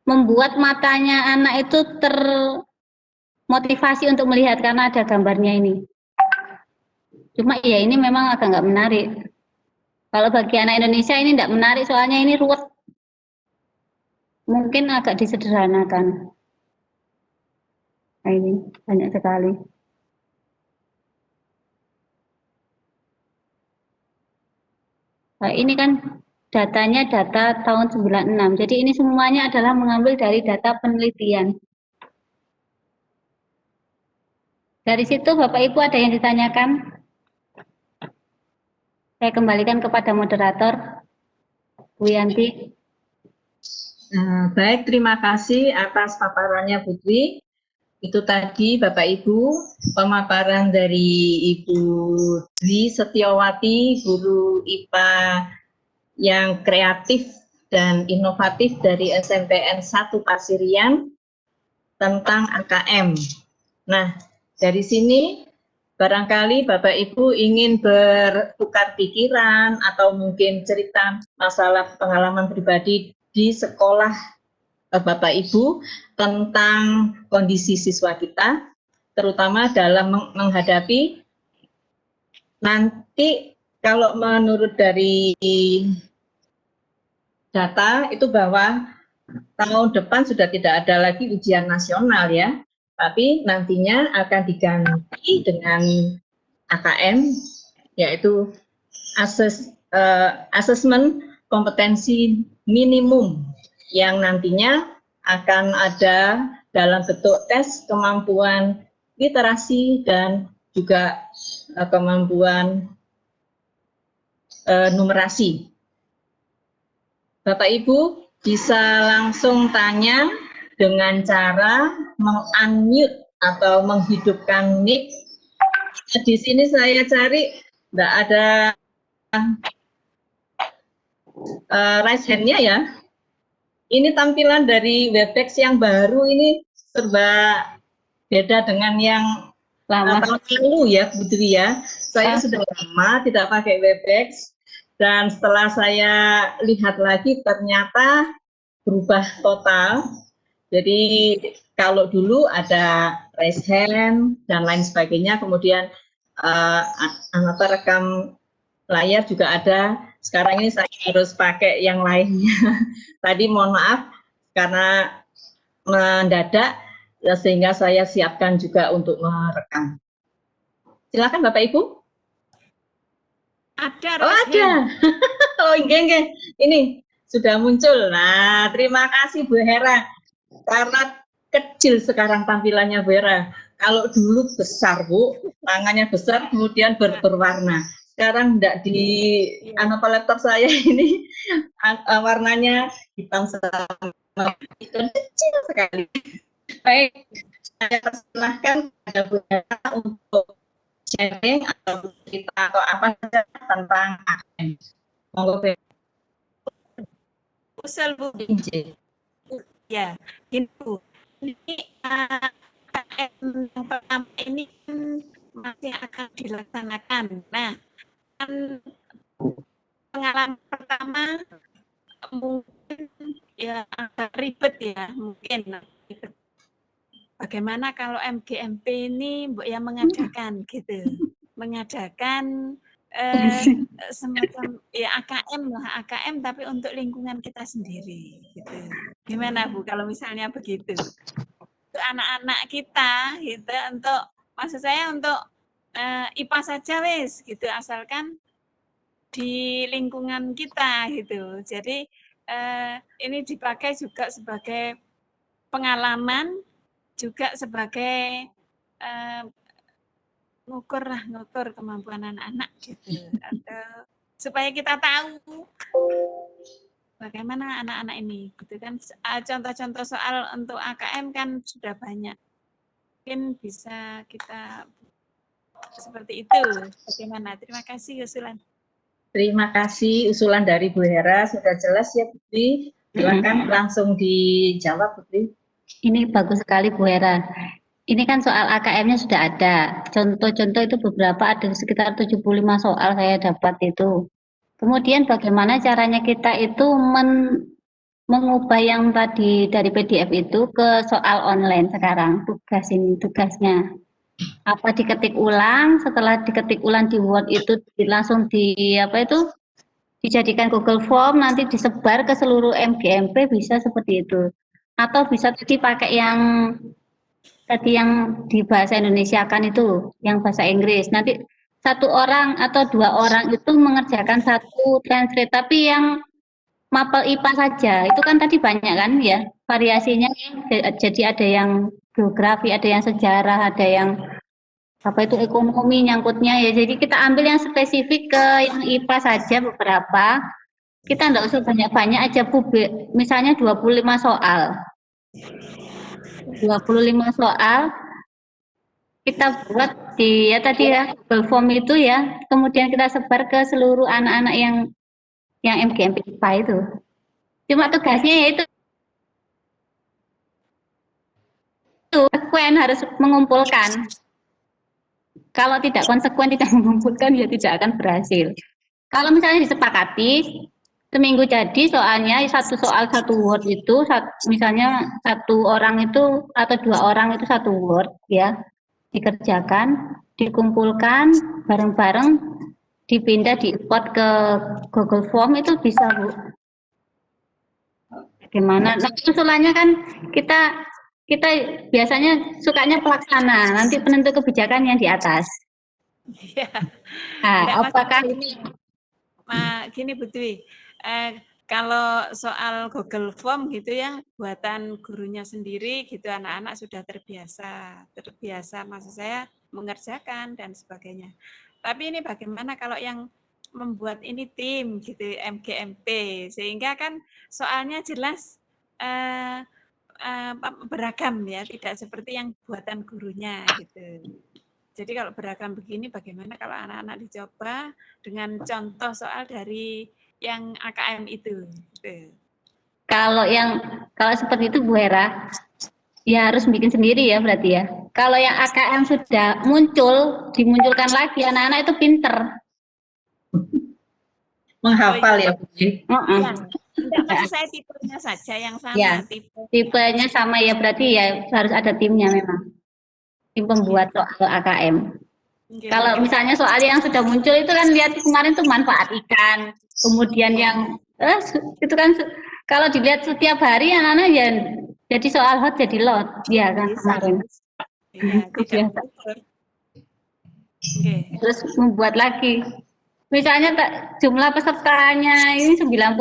membuat matanya anak itu termotivasi untuk melihat karena ada gambarnya ini. Cuma ya ini memang agak nggak menarik. Kalau bagi anak Indonesia ini tidak menarik, soalnya ini ruwet. Mungkin agak disederhanakan. Nah, ini banyak sekali. Nah, ini kan datanya data tahun 96. Jadi ini semuanya adalah mengambil dari data penelitian. Dari situ Bapak Ibu ada yang ditanyakan? Saya kembalikan kepada moderator, Bu Yanti. Baik, terima kasih atas paparannya Putri. Itu tadi Bapak Ibu, pemaparan dari Ibu Dwi Setiawati, guru IPA yang kreatif dan inovatif dari SMPN 1 Pasirian tentang AKM. Nah, dari sini barangkali Bapak Ibu ingin bertukar pikiran atau mungkin cerita masalah pengalaman pribadi di sekolah Bapak Ibu tentang kondisi siswa kita, terutama dalam menghadapi nanti kalau menurut dari data itu bahwa tahun depan sudah tidak ada lagi ujian nasional ya, tapi nantinya akan diganti dengan AKM, yaitu asesmen kompetensi minimum yang nantinya akan ada dalam bentuk tes kemampuan literasi dan juga kemampuan numerasi. Bapak Ibu bisa langsung tanya dengan cara meng-unmute atau menghidupkan mic. Di sini saya cari tidak ada raise hand-nya ya. Ini tampilan dari Webex yang baru ini serba beda dengan yang tahun lalu ya, Putri ya. Saya sudah lama tidak pakai Webex dan setelah saya lihat lagi ternyata berubah total. Jadi kalau dulu ada raise hand dan lain sebagainya, kemudian rekam layar juga ada. Sekarang ini saya harus pakai yang lainnya. Tadi mohon maaf karena mendadak sehingga saya siapkan juga untuk merekam. Silakan Bapak Ibu. Ada. Oh ada. Oh enggak. Ini sudah muncul. Nah, terima kasih Bu Hera. Karena kecil sekarang tampilannya Bu Hera. Kalau dulu besar Bu, tangannya besar kemudian berwarna. Sekarang enggak di laptop saya ini warnanya hitam sama kecil sekali. Baik, saya persilahkan kepada Bu Hera untuk sharing atau cerita atau apa saja tentang AKM. Monggo Bu. Usul Bu. Ya, gini Bu. Ini AKM yang pertama ini masih akan dilaksanakan. Nah, kan pengalaman pertama mungkin ya agak ribet ya, mungkin. Bagaimana kalau MGMP ini Mbak ya mengadakan gitu, mengadakan semacam ya AKM lah, AKM tapi untuk lingkungan kita sendiri gitu. Gimana Bu kalau misalnya begitu? Untuk anak-anak kita gitu, untuk maksud saya untuk IPA saja wis gitu, asalkan di lingkungan kita gitu. Jadi ini dipakai juga sebagai pengalaman, juga sebagai ngukur kemampuan anak-anak gitu, atau supaya kita tahu bagaimana anak-anak ini gitu kan. Contoh-contoh soal untuk AKM kan sudah banyak, mungkin bisa kita seperti itu. Bagaimana? Terima kasih usulan. Terima kasih usulan dari Bu Hera, sudah jelas ya Putri. Silakan langsung dijawab Putri. Ini bagus sekali Bu Hera. Ini kan soal AKM-nya sudah ada. Contoh-contoh itu beberapa, ada sekitar 75 soal saya dapat itu. Kemudian bagaimana caranya kita itu mengubah yang tadi dari PDF itu ke soal online sekarang, tugasnya. Apa diketik ulang, setelah diketik ulang di Word itu langsung dijadikan Google Form, nanti disebar ke seluruh MGMP, bisa seperti itu. Atau bisa tadi pakai yang di bahasa Indonesia kan itu, yang bahasa Inggris. Nanti satu orang atau dua orang itu mengerjakan satu translate, tapi yang mapel IPA saja. Itu kan tadi banyak kan ya variasinya. Jadi ada yang geografi, ada yang sejarah, ada yang ekonomi nyangkutnya ya. Jadi kita ambil yang spesifik ke yang IPA saja beberapa. Kita enggak usah banyak-banyak aja Bu. Misalnya 25 soal. 25 soal kita buat di Google Form itu ya. Kemudian kita sebar ke seluruh anak-anak yang MGMP IPA itu. Cuma tugasnya yaitu konsekuen, harus mengumpulkan. Kalau tidak konsekuen, tidak mengumpulkan, ya tidak akan berhasil. Kalau misalnya disepakati, seminggu jadi soalnya satu soal satu word itu, misalnya satu orang itu atau dua orang itu satu word ya, dikerjakan, dikumpulkan bareng-bareng, dipindah di-upload ke Google Form, itu bisa Bu. Gimana? Nah, usulannya kan kita biasanya sukanya pelaksana, nanti penentu kebijakan yang di atas. Ya. Nah, apakah ini gini Bu Dwi, kalau soal Google Form gitu ya, buatan gurunya sendiri gitu, anak-anak sudah terbiasa maksud saya mengerjakan dan sebagainya. Tapi ini bagaimana kalau yang membuat ini tim gitu, MGMP, sehingga kan soalnya jelas beragam ya, tidak seperti yang buatan gurunya gitu. Jadi kalau beragam begini, bagaimana kalau anak-anak dicoba dengan contoh soal dari yang AKM itu? Gitu. Kalau seperti itu Bu Hera, ya harus bikin sendiri ya berarti ya. Kalau yang AKM sudah dimunculkan lagi, anak-anak itu pinter. Menghafal ya Bu. Tidak, maksud saya tipenya saja yang sama. Ya, tipenya sama ya, berarti ya harus ada timnya memang. Tim pembuat soal AKM. Kalau misalnya soal yang sudah muncul itu kan lihat kemarin tuh manfaat ikan, kemudian yang itu kan kalau dilihat setiap hari anak-anak ya jadi soal hot jadi lot, ya kan kemarin. Ya, Terus membuat lagi. Misalnya jumlah pesertanya ini 91.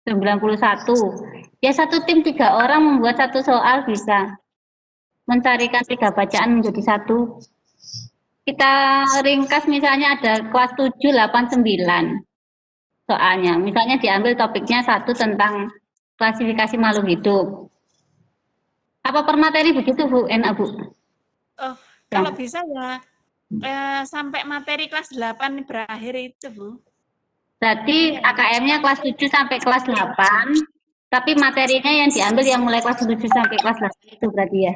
91. Ya satu tim 3 orang membuat satu soal bisa. Mencarikan 3 bacaan menjadi satu. Kita ringkas misalnya ada kelas 7, 8, 9 soalnya. Misalnya diambil topiknya 1 tentang klasifikasi makhluk hidup. Apa per materi begitu Bu? Enak Bu? Oh, kalau bisa ya sampai materi kelas 8 berakhir itu Bu. Berarti AKM-nya kelas 7 sampai kelas 8, tapi materinya yang diambil yang mulai kelas 7 sampai kelas 8 itu berarti ya?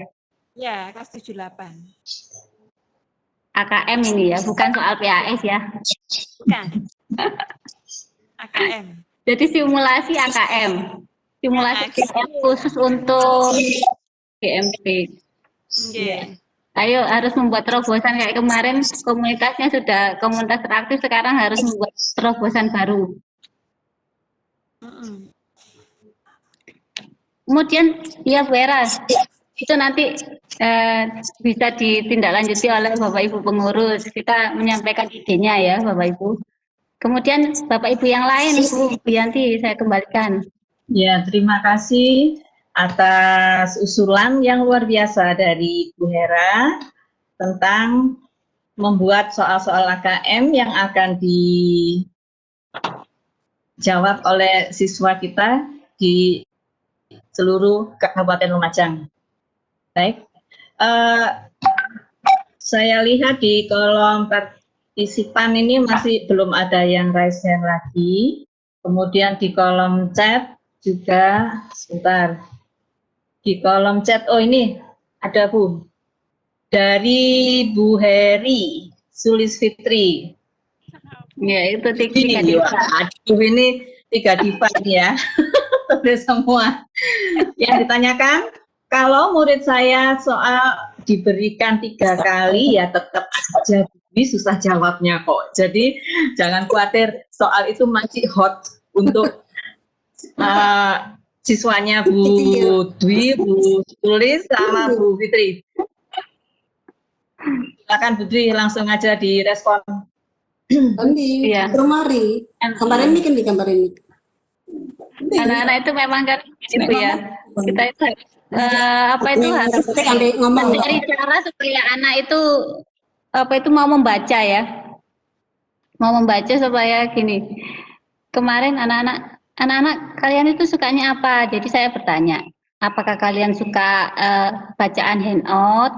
Ya, kelas 7, 8. AKM ini ya, bukan soal PAS ya? Bukan. AKM. Jadi simulasi AKM. Simulasi AKM khusus untuk GMP. Yeah. Ayo harus membuat terobosan kayak kemarin komunitasnya sudah komunitas teraktif, sekarang harus membuat terobosan baru. Kemudian ya Bu Era, itu nanti bisa ditindaklanjuti oleh Bapak Ibu pengurus. Kita menyampaikan idenya ya Bapak Ibu. Kemudian Bapak Ibu yang lain, Bu Yanti, saya kembalikan. Ya, terima kasih atas usulan yang luar biasa dari Bu Hera tentang membuat soal-soal AKM yang akan dijawab oleh siswa kita di seluruh Kabupaten Lumajang. Baik, saya lihat di kolom partisipan ini masih belum ada yang raise hand lagi. Kemudian di kolom chat juga, sebentar. Di kolom chat, oh ini ada Bu. Dari Bu Heri Sulisfitri. Ya, itu 3 diva. Aduh, ini 3 diva ya. Semua. Yang ditanyakan, kalau murid saya soal diberikan 3 kali ya tetap aja susah jawabnya kok. Jadi jangan khawatir, soal itu masih hot untuk siswanya Bu Dwi, Bu Tulis, sama Bu Fitri. Silakan Bu Dwi, langsung aja direspon. Andi, Iya. Romari, gambar ini kan di gambar ini. Anak-anak itu memang kan itu ya. Kita itu apa itu harus mencari cara supaya anak itu apa itu mau membaca ya. Mau membaca supaya gini. Kemarin anak-anak kalian itu sukanya apa? Jadi saya bertanya, apakah kalian suka bacaan handout?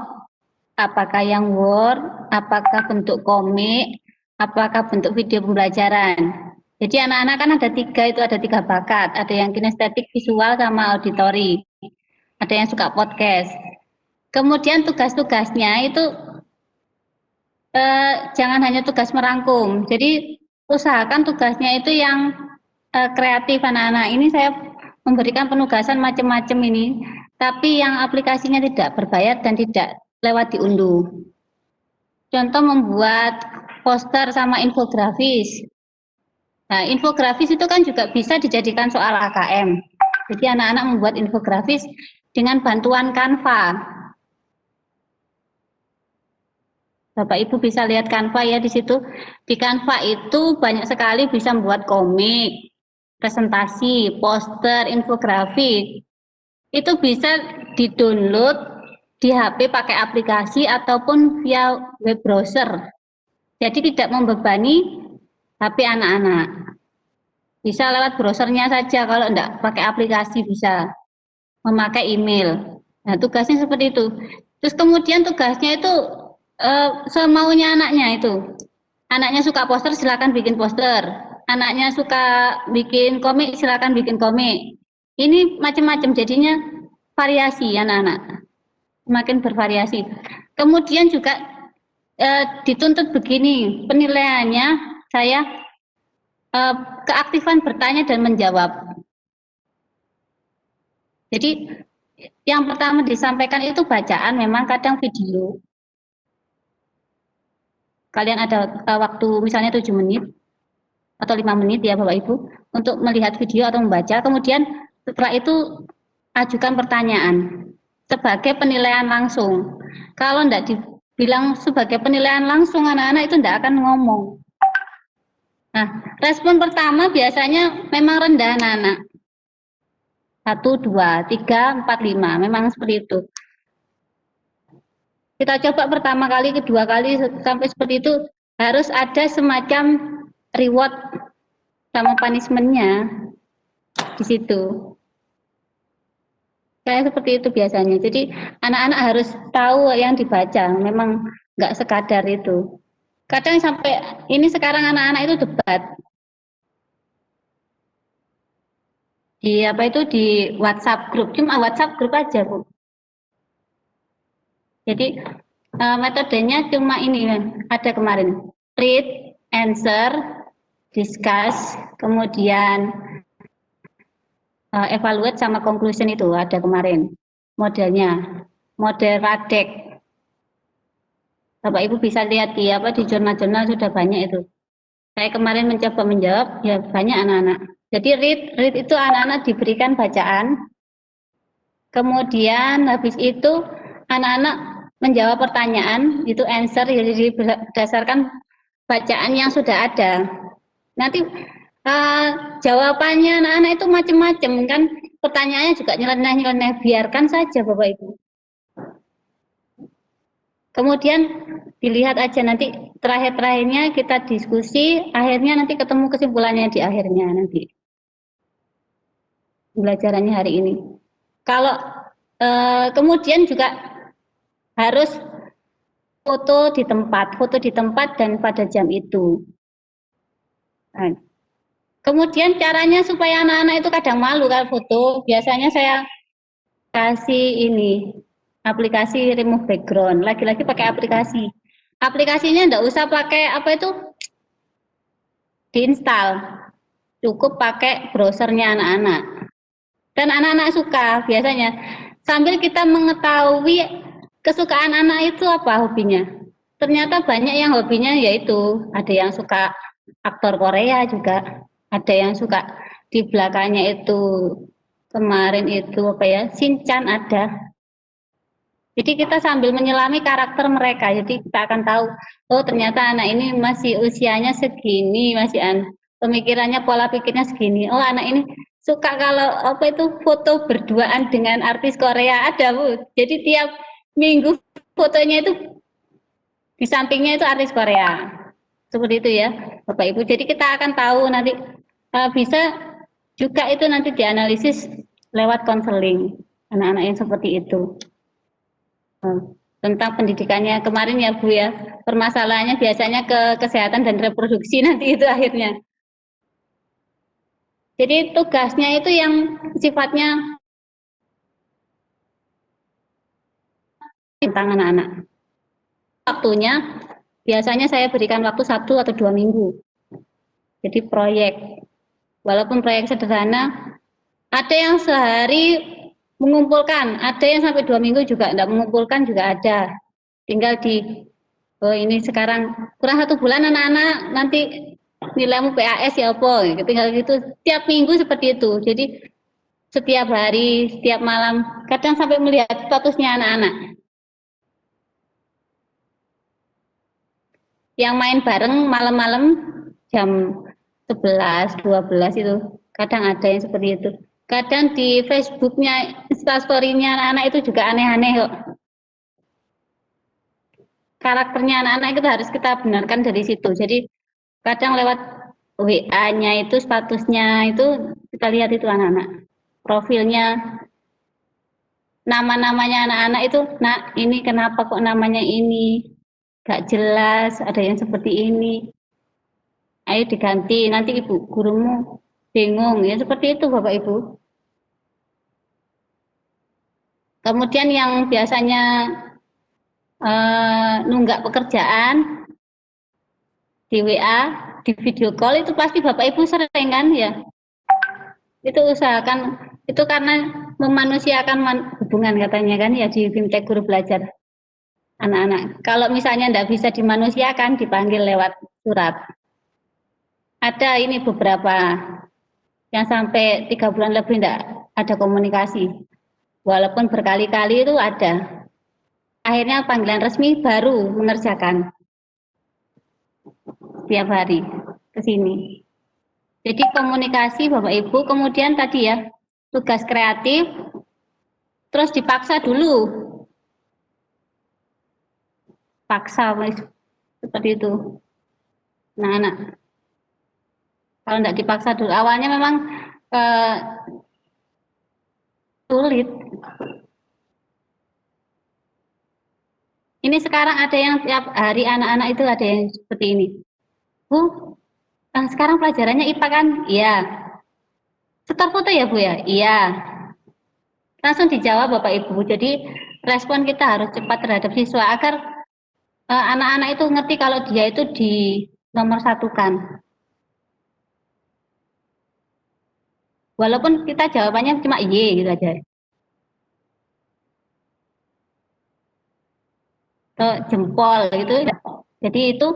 Apakah yang Word? Apakah bentuk komik? Apakah bentuk video pembelajaran? Jadi anak-anak kan ada 3, itu ada 3 bakat. Ada yang kinestetik, visual, sama auditori. Ada yang suka podcast. Kemudian tugas-tugasnya itu jangan hanya tugas merangkum. Jadi usahakan tugasnya itu yang kreatif anak-anak. Ini saya memberikan penugasan macam-macam ini, tapi yang aplikasinya tidak berbayar dan tidak lewat diunduh. Contoh membuat poster sama infografis. Nah, infografis itu kan juga bisa dijadikan soal AKM. Jadi anak-anak membuat infografis dengan bantuan Canva. Bapak Ibu bisa lihat Canva ya di situ. Di Canva itu banyak sekali bisa membuat komik, presentasi, poster, infografis. Itu bisa di-download di HP pakai aplikasi ataupun via web browser. Jadi tidak membebani HP anak-anak. Bisa lewat browsernya saja, kalau enggak pakai aplikasi bisa memakai email. Nah, tugasnya seperti itu. Terus kemudian tugasnya itu semaunya anaknya itu. Anaknya suka poster, silakan bikin poster. Anaknya suka bikin komik, silakan bikin komik. Ini macam-macam, jadinya variasi anak-anak. Semakin bervariasi. Kemudian juga dituntut begini, penilaiannya saya keaktifan bertanya dan menjawab. Jadi yang pertama disampaikan itu bacaan, memang kadang video. Kalian ada waktu misalnya 7 menit atau 5 menit ya Bapak Ibu untuk melihat video atau membaca. Kemudian setelah itu ajukan pertanyaan sebagai penilaian langsung. Kalau tidak dibilang sebagai penilaian langsung, anak-anak itu tidak akan ngomong. Nah, respon pertama biasanya memang rendah anak-anak. 1, 2, 3, 4, 5. Memang seperti itu. Kita coba pertama kali, kedua kali, sampai seperti itu, harus ada semacam reward sama punishment-nya di situ. Saya seperti itu biasanya. Jadi anak-anak harus tahu yang dibaca. Memang nggak sekadar itu. Kadang sampai ini sekarang anak-anak itu debat di apa itu di WhatsApp grup. Cuma WhatsApp grup aja, Bu. Jadi metodenya cuma ini kan. Ada kemarin read, answer, discuss, kemudian evaluate sama conclusion itu ada kemarin modelnya, model Radek. Bapak Ibu bisa lihat di di jurnal-jurnal sudah banyak itu. Saya kemarin mencoba menjawab, ya banyak anak-anak. Jadi read itu anak-anak diberikan bacaan, kemudian habis itu anak-anak menjawab pertanyaan, itu answer, jadi berdasarkan bacaan yang sudah ada. Nanti jawabannya anak-anak itu macam-macam kan, pertanyaannya juga nyeleneh-nyeleneh, biarkan saja Bapak Ibu. Kemudian dilihat aja nanti terakhir-terakhirnya kita diskusi, akhirnya nanti ketemu kesimpulannya di akhirnya nanti. Pembelajarannya hari ini. Kalau kemudian juga harus foto di tempat dan pada jam itu. Nah, kemudian caranya supaya anak-anak itu kadang malu kalau foto, biasanya saya kasih ini aplikasi remove background, lagi-lagi pakai aplikasi. Aplikasinya enggak usah pakai apa itu diinstal, cukup pakai browsernya anak-anak. Dan anak-anak suka biasanya. Sambil kita mengetahui kesukaan anak itu apa hobinya. Ternyata banyak yang hobinya yaitu ada yang suka aktor Korea juga, ada yang suka di belakangnya itu kemarin itu apa ya, Shinchan ada. Jadi kita sambil menyelami karakter mereka, jadi kita akan tahu, oh ternyata anak ini masih usianya segini, masih pemikirannya, pola pikirnya segini. Oh anak ini suka kalau apa itu foto berduaan dengan artis Korea, ada Bu. Jadi tiap minggu fotonya itu di sampingnya itu artis Korea. Seperti itu ya Bapak Ibu. Jadi kita akan tahu nanti bisa juga itu nanti dianalisis lewat konseling anak-anak yang seperti itu. Tentang pendidikannya kemarin ya Bu ya, permasalahannya biasanya ke kesehatan dan reproduksi nanti itu akhirnya. Jadi tugasnya itu yang sifatnya tentang anak-anak. Waktunya biasanya saya berikan waktu 1 atau 2 minggu. Jadi proyek, walaupun proyek sederhana, ada yang sehari mengumpulkan, ada yang sampai 2 minggu juga tidak mengumpulkan juga ada. Tinggal oh ini sekarang kurang 1 bulan anak-anak nanti nilaimu PAS ya apa, tinggal gitu tiap minggu seperti itu. Jadi setiap hari, setiap malam, kadang sampai melihat statusnya anak-anak. Yang main bareng malam-malam jam 11, 12 itu, kadang ada yang seperti itu. Kadang di Facebooknya, instastory-nya anak-anak itu juga aneh-aneh kok. Karakternya anak-anak itu harus kita benarkan dari situ. Jadi kadang lewat WA-nya itu, statusnya itu, kita lihat itu anak-anak. Profilnya, nama-namanya anak-anak itu, nak ini kenapa kok namanya ini? Gak jelas, ada yang seperti ini. Ayo diganti, nanti ibu gurumu bingung. Ya seperti itu Bapak Ibu. Kemudian yang biasanya nunggak pekerjaan di WA, di video call itu pasti Bapak Ibu sering kan ya. Itu usahakan, itu karena memanusiakan hubungan katanya kan ya di BIMTEK Guru Belajar anak-anak. Kalau misalnya tidak bisa dimanusiakan, dipanggil lewat surat. Ada ini beberapa yang sampai 3 bulan lebih tidak ada komunikasi. Walaupun berkali-kali itu ada. Akhirnya panggilan resmi baru mengerjakan setiap hari ke sini. Jadi komunikasi Bapak Ibu, kemudian tadi ya tugas kreatif, terus dipaksa dulu. Paksa, seperti itu. Nah, kalau tidak dipaksa dulu, awalnya memang sulit. Ini sekarang ada yang tiap hari anak-anak itu ada yang seperti ini. Bu, sekarang pelajarannya IPA kan? Iya. Setor foto ya Bu ya? Iya. Langsung dijawab Bapak Ibu. Jadi respon kita harus cepat terhadap siswa agar anak-anak itu ngerti kalau dia itu di nomor satukan. Walaupun kita jawabannya cuma iya gitu aja. Atau jempol gitu. Jadi itu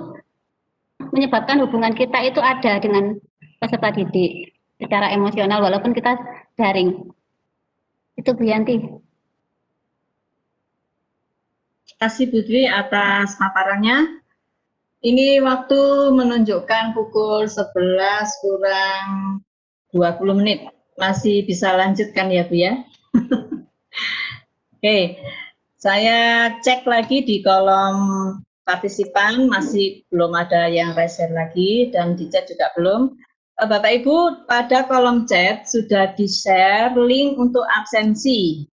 menyebabkan hubungan kita itu ada dengan peserta didik secara emosional walaupun kita daring. Itu Bu Yanti. Terima kasih Putri atas paparannya. Ini waktu menunjukkan pukul 11 kurang 20 menit. Masih bisa lanjutkan ya Bu ya? Oke, saya cek lagi di kolom partisipan, masih belum ada yang share lagi, dan di chat juga belum. Bapak Ibu, pada kolom chat sudah di-share link untuk absensi.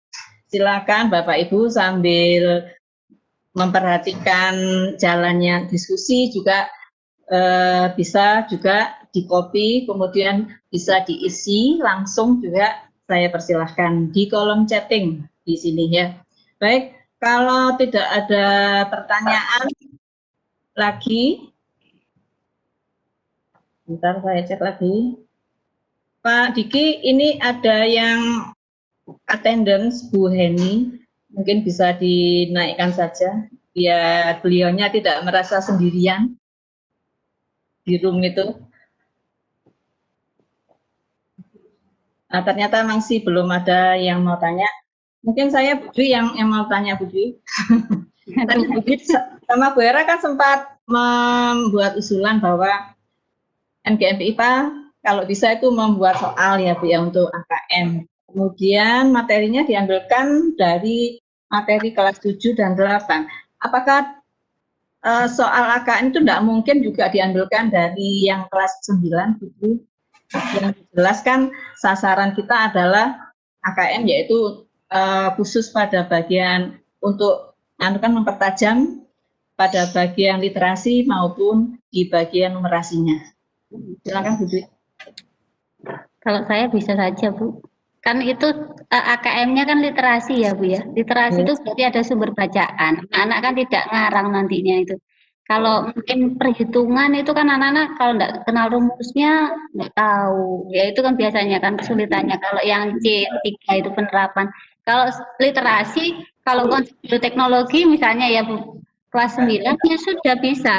Silakan Bapak Ibu sambil memperhatikan jalannya diskusi juga bisa juga di-copy, kemudian bisa diisi langsung juga, saya persilahkan di kolom chatting di sini ya. Baik, kalau tidak ada pertanyaan lagi, bentar saya cek lagi. Pak Diki, ini ada yang attendance Bu Heni, mungkin bisa dinaikkan saja biar beliaunya tidak merasa sendirian di room itu. Nah, ternyata masih belum ada yang mau tanya. Mungkin saya Budi yang mau tanya Budi. Tadi Budi sama Bu Hera kan sempat membuat usulan bahwa NGMP IPA kalau bisa itu membuat soal ya Bu ya untuk AKM. Kemudian materinya diambilkan dari materi kelas 7 dan 8. Apakah soal AKM itu tidak mungkin juga diambilkan dari yang kelas 9 Bu? Yang dijelaskan sasaran kita adalah AKM, yaitu khusus pada bagian untuk mempertajam pada bagian literasi maupun di bagian numerasinya. Silakan Bu Dwi. Kalau saya bisa saja Bu. Kan itu AKM-nya kan literasi ya Bu ya. Literasi itu berarti ada sumber bacaan. Anak kan tidak ngarang nantinya itu. Kalau mungkin perhitungan itu kan anak-anak kalau nggak kenal rumusnya nggak tahu. Ya itu kan biasanya kan kesulitannya. Kalau yang C3 itu penerapan. Kalau literasi, kalau konsep bioteknologi misalnya ya Bu, kelas 9 ya sudah bisa.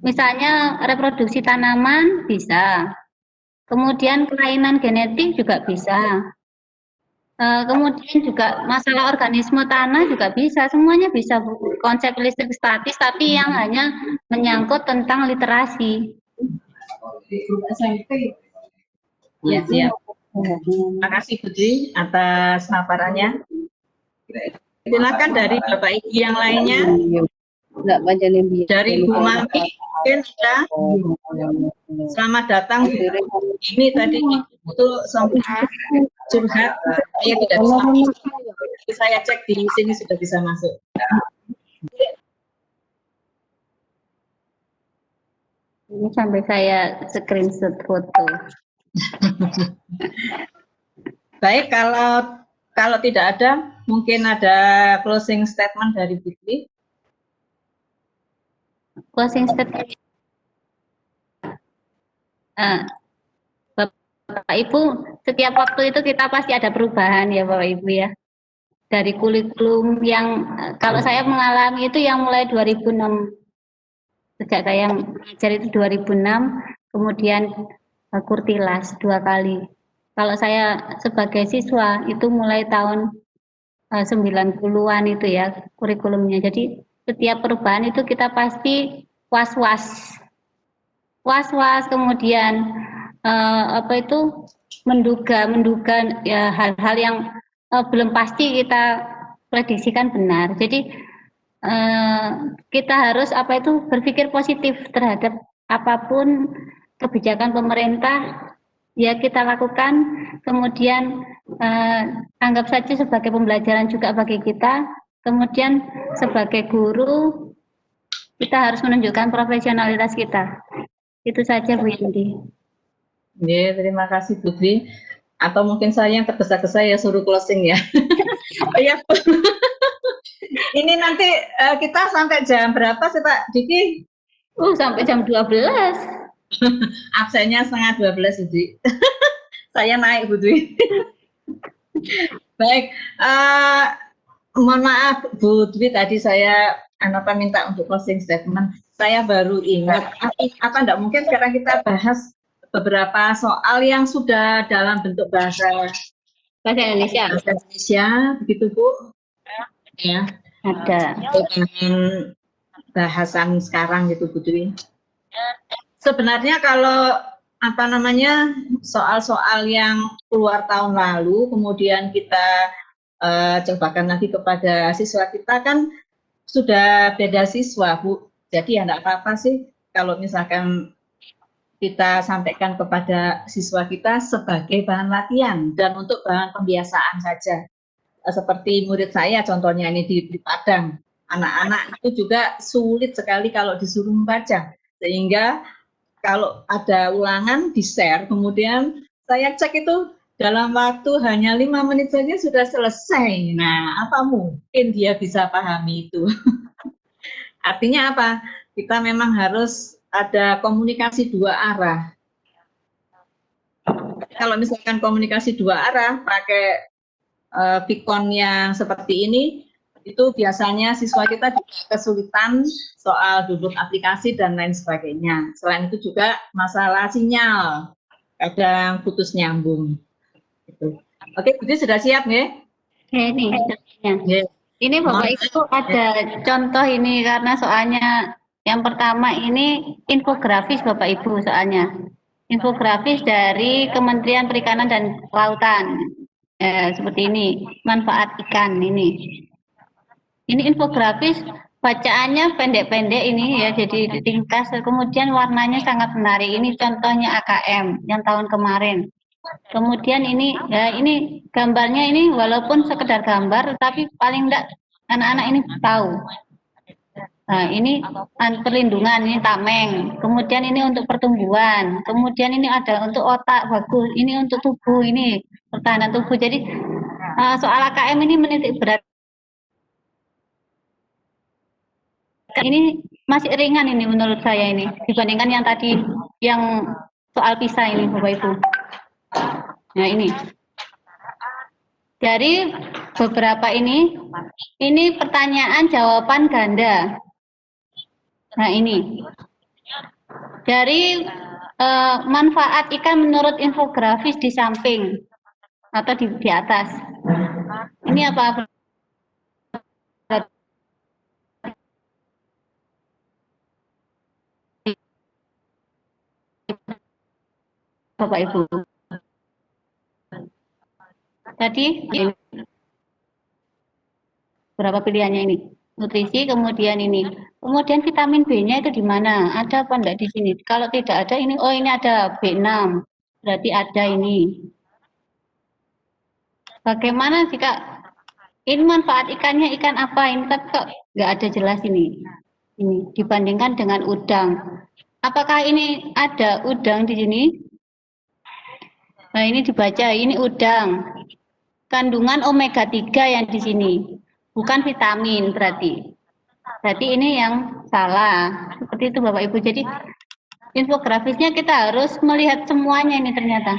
Misalnya reproduksi tanaman bisa. Kemudian kelainan genetik juga bisa. Kemudian juga masalah organisme tanah juga bisa, semuanya bisa Bu. Konsep listrik statis, tapi yang hanya menyangkut tentang literasi. Ya, siap. Terima kasih Putri atas paparannya. Silakan dari Bapak Ibu yang lainnya. Dari Bu Mami, mungkin ada. Selamat datang. Ini tadi itu sempat curhat, saya tidak bisa masuk. Saya cek di sini sudah bisa masuk. Ini sampai saya screenshot foto. Baik, kalau tidak ada, mungkin ada closing statement dari Putri. Closing statement. Bapak Ibu, setiap waktu itu kita pasti ada perubahan ya Bapak Ibu ya. Dari kurikulum yang kalau saya mengalami itu yang mulai 2006. Sejak saya mengajar itu 2006, kemudian Kurtilas 2 kali. Kalau saya sebagai siswa itu mulai tahun 90-an itu ya kurikulumnya. Jadi setiap perubahan itu kita pasti was-was, kemudian menduga ya hal-hal yang belum pasti kita prediksikan benar. Jadi kita harus berpikir positif terhadap apapun kebijakan pemerintah ya kita lakukan, kemudian anggap saja sebagai pembelajaran juga bagi kita. Kemudian sebagai guru kita harus menunjukkan profesionalitas kita. Itu saja Bu Yenti. Ya, terima kasih Bu Dwi. Atau mungkin saya yang tergesa-gesa ya suruh closing ya. Ya. Ini nanti kita sampai jam berapa sih Pak Diki? Sampai jam 12. Absennya setengah 12 Bu Dwi. Saya naik Bu Dwi. Baik, mohon maaf Bu Dwi, tadi saya minta untuk closing statement. Saya baru ingat, apa enggak mungkin sekarang kita bahas beberapa soal yang sudah dalam bentuk bahasa Indonesia. Bahasa Indonesia, begitu Bu? Ya. Ada. Bahasan sekarang gitu Bu Dwi. Sebenarnya kalau soal-soal yang keluar tahun lalu, kemudian kita cobakan lagi kepada siswa kita kan sudah beda siswa Bu. Jadi ya enggak apa-apa sih kalau misalkan kita sampaikan kepada siswa kita sebagai bahan latihan dan untuk bahan pembiasaan saja. Seperti murid saya contohnya ini di Padang, anak-anak itu juga sulit sekali kalau disuruh membaca, sehingga kalau ada ulangan di-share, kemudian saya cek itu dalam waktu hanya 5 menit saja sudah selesai. Nah, apa mungkin dia bisa pahami itu? Artinya apa? Kita memang harus ada komunikasi dua arah. Kalau misalkan komunikasi dua arah, pakai Vicon yang seperti ini, itu biasanya siswa kita juga kesulitan soal download aplikasi dan lain sebagainya. Selain itu juga masalah sinyal, kadang putus nyambung. Gitu. Oke, Bu sudah siap nggih? Ini contohnya. Ini Bapak Ibu ada contoh ini karena soalnya yang pertama ini infografis Bapak Ibu soalnya. Infografis dari Kementerian Perikanan dan Kelautan. Seperti ini, manfaat ikan ini. Ini infografis, bacaannya pendek-pendek ini ya, jadi ringkas. Kemudian warnanya sangat menarik. Ini contohnya AKM yang tahun kemarin. Kemudian ini ya ini gambarnya ini walaupun sekedar gambar, tapi paling enggak anak-anak ini tahu. Nah, ini perlindungan, ini tameng. Kemudian ini untuk pertumbuhan. Kemudian ini ada untuk otak bagus. Ini untuk tubuh, ini pertahanan tubuh. Jadi soal AKM ini menitik berat. Ini masih ringan ini menurut saya ini dibandingkan yang tadi yang soal PISA ini Bapak Ibu. Nah ini dari beberapa ini pertanyaan jawaban ganda. Nah ini dari manfaat ikan menurut infografis di samping atau di atas. Ini apa? Bapak Ibu. Tadi berapa pilihannya ini? Nutrisi, kemudian ini. Kemudian vitamin B-nya itu di mana? Ada apa enggak di sini? Kalau tidak ada ini, oh ini ada B6. Berarti ada ini. Bagaimana jika ini manfaat ikannya ikan apa? Ini tapi kok enggak ada jelas ini. Ini dibandingkan dengan udang. Apakah ini ada udang di sini? Nah, ini dibaca, ini udang. Kandungan omega 3 yang di sini. Bukan vitamin berarti. Berarti ini yang salah. Seperti itu Bapak Ibu. Jadi infografisnya kita harus melihat semuanya ini ternyata.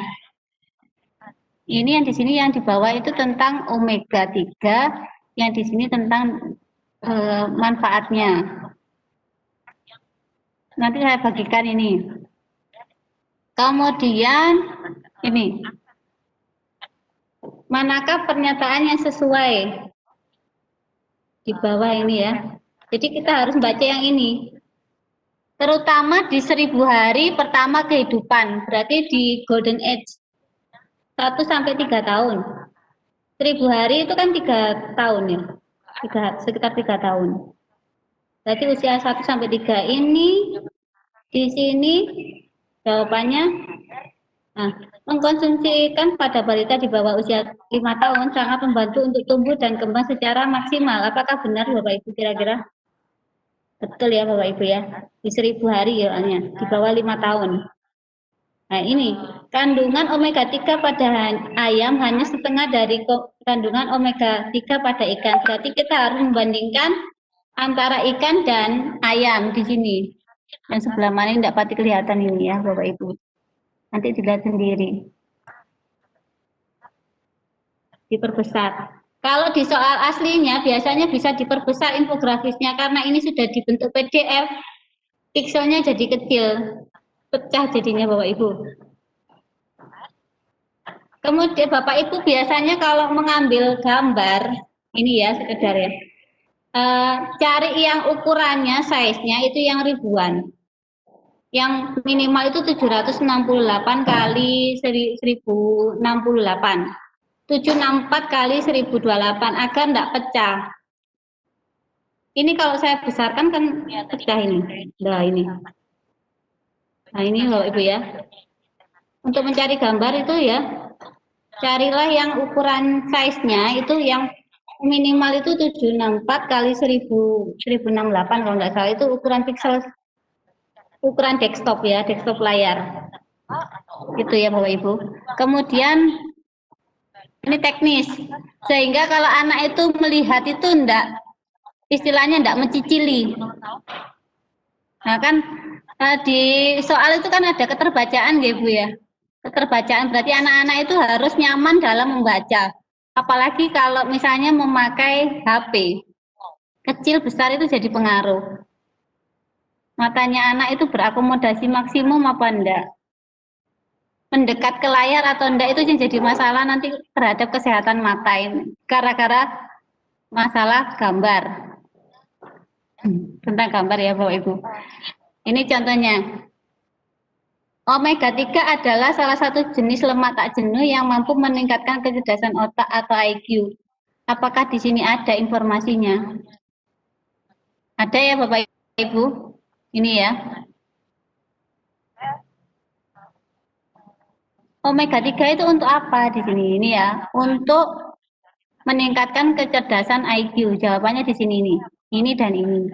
Ini yang di sini yang di bawah itu tentang omega 3, yang di sini tentang manfaatnya. Nanti saya bagikan ini. Kemudian ini. Manakah pernyataan yang sesuai? Di bawah ini ya. Jadi kita harus baca yang ini. Terutama di 1000 hari pertama kehidupan, berarti di Golden Age. 1 sampai 3 tahun. 1000 hari itu kan 3 tahun ya. Sekitar 3 tahun. Berarti usia 1 sampai 3 ini di sini jawabannya, nah, mengkonsumsi ikan pada balita di bawah usia 5 tahun sangat membantu untuk tumbuh dan kembang secara maksimal. Apakah benar Bapak Ibu kira-kira? Betul ya Bapak Ibu ya. Di 1000 hari ya, di bawah 5 tahun. Nah ini, kandungan omega 3 pada ayam hanya setengah dari kandungan omega 3 pada ikan. Berarti kita harus membandingkan antara ikan dan ayam di sini. Yang sebelah mana ini tidak pati kelihatan ini ya Bapak Ibu. Nanti dilihat sendiri. Diperbesar. Kalau di soal aslinya biasanya bisa diperbesar infografisnya karena ini sudah dibentuk PDF, pixelnya jadi kecil, pecah jadinya Bapak Ibu. Kemudian Bapak Ibu biasanya kalau mengambil gambar, ini ya sekedar ya, cari yang ukurannya, size-nya itu yang ribuan. Yang minimal itu 768 kali 1068. 764 kali 1028 agar tidak pecah. Ini kalau saya besarkan kan pecah ini. Nah ini. Nah ini Bapak Ibu ya. Untuk mencari gambar itu ya, carilah yang ukuran size-nya itu yang minimal itu 764 kali 1068 kalau nggak salah, itu ukuran pixel, ukuran desktop ya, desktop layar. Itu ya Bapak Ibu. Kemudian ini teknis, sehingga kalau anak itu melihat itu istilahnya enggak mencicili. Nah kan di soal itu kan ada keterbacaan ya Bu ya. Keterbacaan berarti anak-anak itu harus nyaman dalam membaca. Apalagi kalau misalnya memakai HP. Kecil besar itu jadi pengaruh. Matanya anak itu berakomodasi maksimum apa enggak? Mendekat ke layar atau enggak itu yang jadi masalah nanti terhadap kesehatan mata ini. Gara-gara masalah gambar. Tentang gambar ya Bapak Ibu. Ini contohnya. Omega 3 adalah salah satu jenis lemak tak jenuh yang mampu meningkatkan kecerdasan otak atau IQ. Apakah di sini ada informasinya? Ada ya Bapak Ibu? Ini ya. Omega 3 itu untuk apa di sini? Ini ya, untuk meningkatkan kecerdasan IQ. Jawabannya di sini nih. Ini dan ini.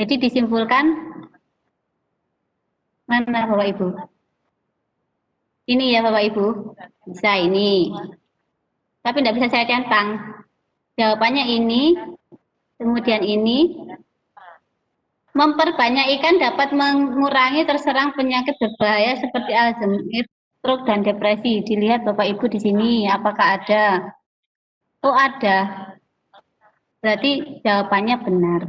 Jadi disimpulkan mana Bapak Ibu? Ini ya Bapak Ibu. Bisa ini. Tapi tidak bisa saya centang. Jawabannya ini, kemudian ini. Memperbanyak ikan dapat mengurangi terserang penyakit berbahaya seperti Alzheimer, stroke, dan depresi. Dilihat Bapak Ibu di sini, apakah ada? Oh ada. Berarti jawabannya benar.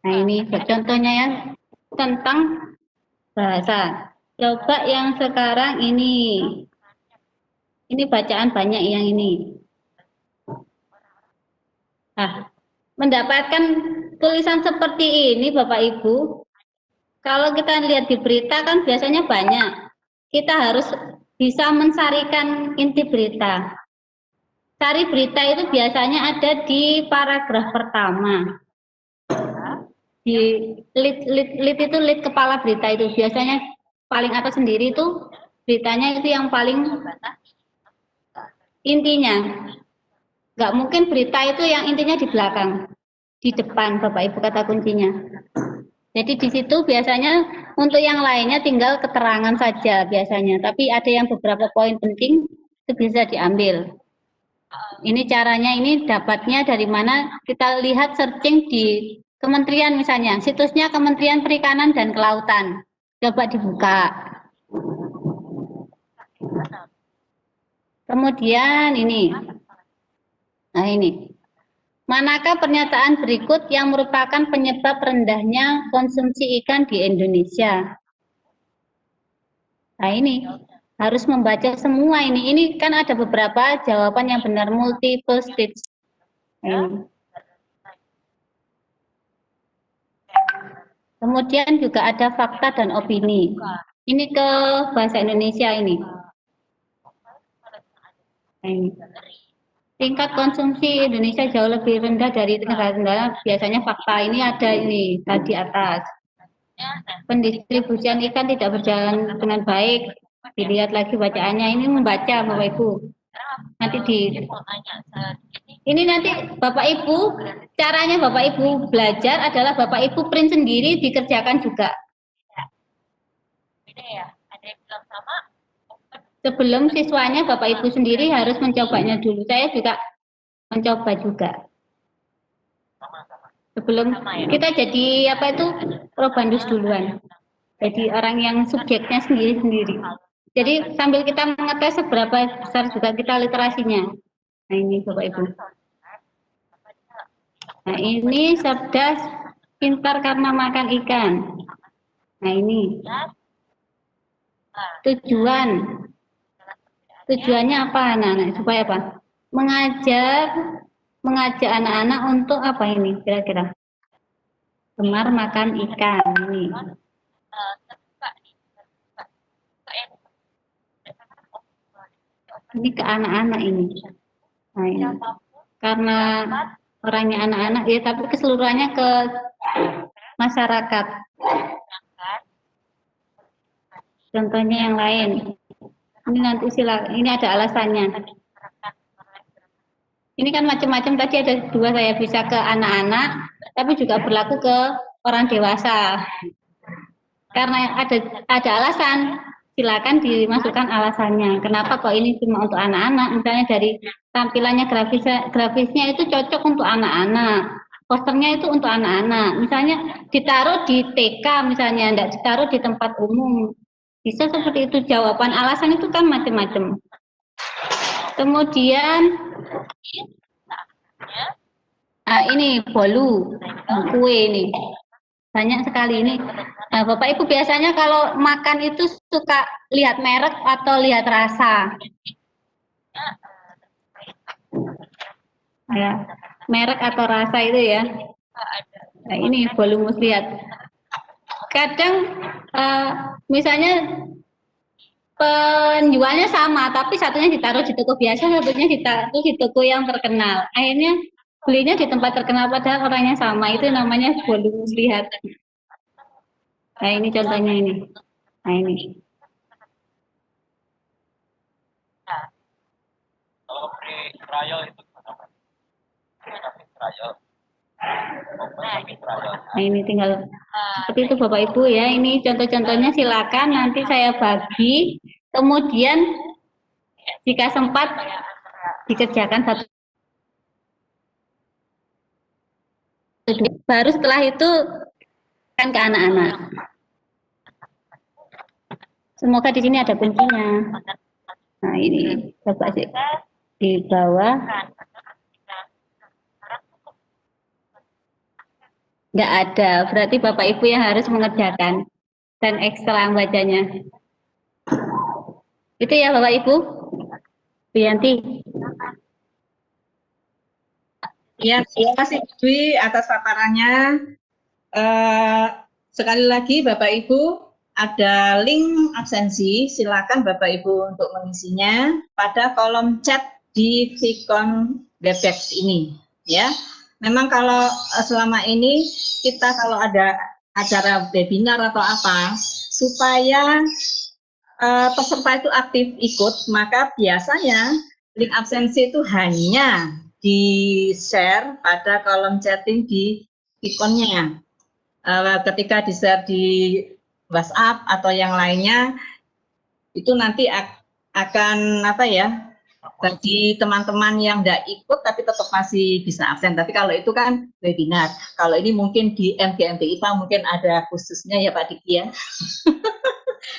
Nah ini contohnya ya tentang bahasa. Coba yang sekarang ini. Ini bacaan banyak yang ini. Nah, mendapatkan tulisan seperti ini Bapak Ibu, kalau kita lihat di berita kan biasanya banyak. Kita harus bisa mensarikan inti berita. Sari berita itu biasanya ada di paragraf pertama. Di lead itu lead kepala berita itu biasanya paling atas sendiri itu beritanya itu yang paling intinya. Nggak mungkin berita itu yang intinya di belakang, di depan Bapak Ibu kata kuncinya. Jadi di situ biasanya untuk yang lainnya tinggal keterangan saja biasanya, tapi ada yang beberapa poin penting itu bisa diambil. Ini caranya, ini dapatnya dari mana? Kita lihat searching di kementerian misalnya, situsnya Kementerian Perikanan dan Kelautan. Coba dibuka. Kemudian ini. Nah ini. Manakah pernyataan berikut yang merupakan penyebab rendahnya konsumsi ikan di Indonesia? Nah ini harus membaca semua ini. Ini kan ada beberapa jawaban yang benar, multiple stage. Nah, kemudian juga ada fakta dan opini. Ini ke bahasa Indonesia ini. Nah, ini. Tingkat konsumsi Indonesia jauh lebih rendah dari negara-negara. Biasanya fakta ini ada ini tadi atas. Pendistribusian ikan tidak berjalan dengan baik. Dilihat lagi bacaannya, ini membaca Bapak Ibu. Nanti ini nanti Bapak Ibu, caranya Bapak Ibu belajar adalah Bapak Ibu print sendiri, dikerjakan juga. Sebelum siswanya Bapak Ibu sendiri harus mencobanya dulu. Saya juga mencoba juga. Sebelum kita jadi apa itu probandus duluan. Jadi orang yang subjeknya sendiri-sendiri. Jadi sambil kita mengetes seberapa besar juga kita literasinya. Nah ini Bapak Ibu. Nah ini cerdas, pintar karena makan ikan. Nah ini. Tujuannya apa anak-anak? Supaya apa? Mengajak anak-anak untuk apa ini kira-kira? Gemar makan ikan ini. Ini ke anak-anak ini. Nah, ini. Karena orangnya anak-anak ya, tapi keseluruhannya ke masyarakat. Contohnya yang lain. Ini nanti silakan. Ini ada alasannya. Ini kan macam-macam, tadi ada dua, saya bisa ke anak-anak, tapi juga berlaku ke orang dewasa. Karena ada alasan, silakan dimasukkan alasannya. Kenapa kok ini cuma untuk anak-anak? Misalnya dari tampilannya grafisnya itu cocok untuk anak-anak. Posternya itu untuk anak-anak. Misalnya ditaruh di TK misalnya, tidak ditaruh di tempat umum. Bisa seperti itu, jawaban alasan itu kan macam-macam. Kemudian ini bolu, kue ini banyak sekali ini. Nah, Bapak Ibu biasanya kalau makan itu suka lihat merek atau lihat rasa? Ya, merek atau rasa itu ya. Nah, ini bolu muslihat. Kadang misalnya penjualnya sama, tapi satunya ditaruh di toko biasa, satunya ditaruh di toko yang terkenal. Akhirnya belinya di tempat terkenal padahal orangnya sama. Itu namanya bolu muslihat. Nah ini contohnya ini. Nah ini. Kalau free trial itu Nah ini tinggal seperti itu Bapak Ibu ya. Ini contoh-contohnya silakan nanti saya bagi. Kemudian jika sempat dikerjakan satu. Baru setelah itu kan ke anak-anak. Semoga di sini ada kuncinya. Nah ini coba sih di bawah. Nggak ada, berarti Bapak Ibu yang harus mengerjakan dan ekstra bacanya. Itu ya Bapak Ibu. Bu Yanti. Ya, terima kasih Dwi atas paparannya. Sekali lagi Bapak Ibu, ada link absensi, silakan Bapak Ibu untuk mengisinya pada kolom chat di Vicon Webex ini. Ya, memang kalau selama ini kita kalau ada acara webinar atau apa, supaya peserta itu aktif ikut, maka biasanya link absensi itu hanya di-share pada kolom chatting di ikonnya. Ketika di-share di WhatsApp atau yang lainnya, itu nanti akan apa ya, bagi teman-teman yang tidak ikut tapi tetap masih bisa absen. Tapi kalau itu kan webinar. Kalau ini mungkin di MGMP IPA mungkin ada khususnya ya Pak Diki ya.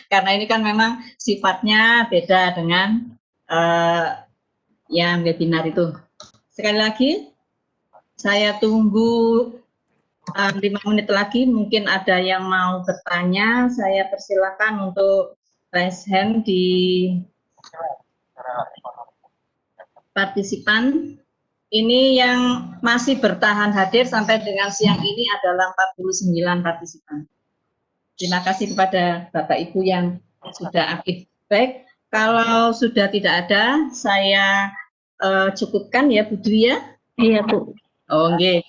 Karena ini kan memang sifatnya beda dengan yang webinar itu. Sekali lagi, saya tunggu 5 menit lagi, mungkin ada yang mau bertanya, saya persilakan untuk raise hand di partisipan. Ini yang masih bertahan hadir sampai dengan siang ini adalah 49 partisipan. Terima kasih kepada Bapak Ibu yang sudah aktif. Baik, kalau sudah tidak ada, saya cukupkan ya Bu Dwi ya. Iya, Bu. Oh, oke.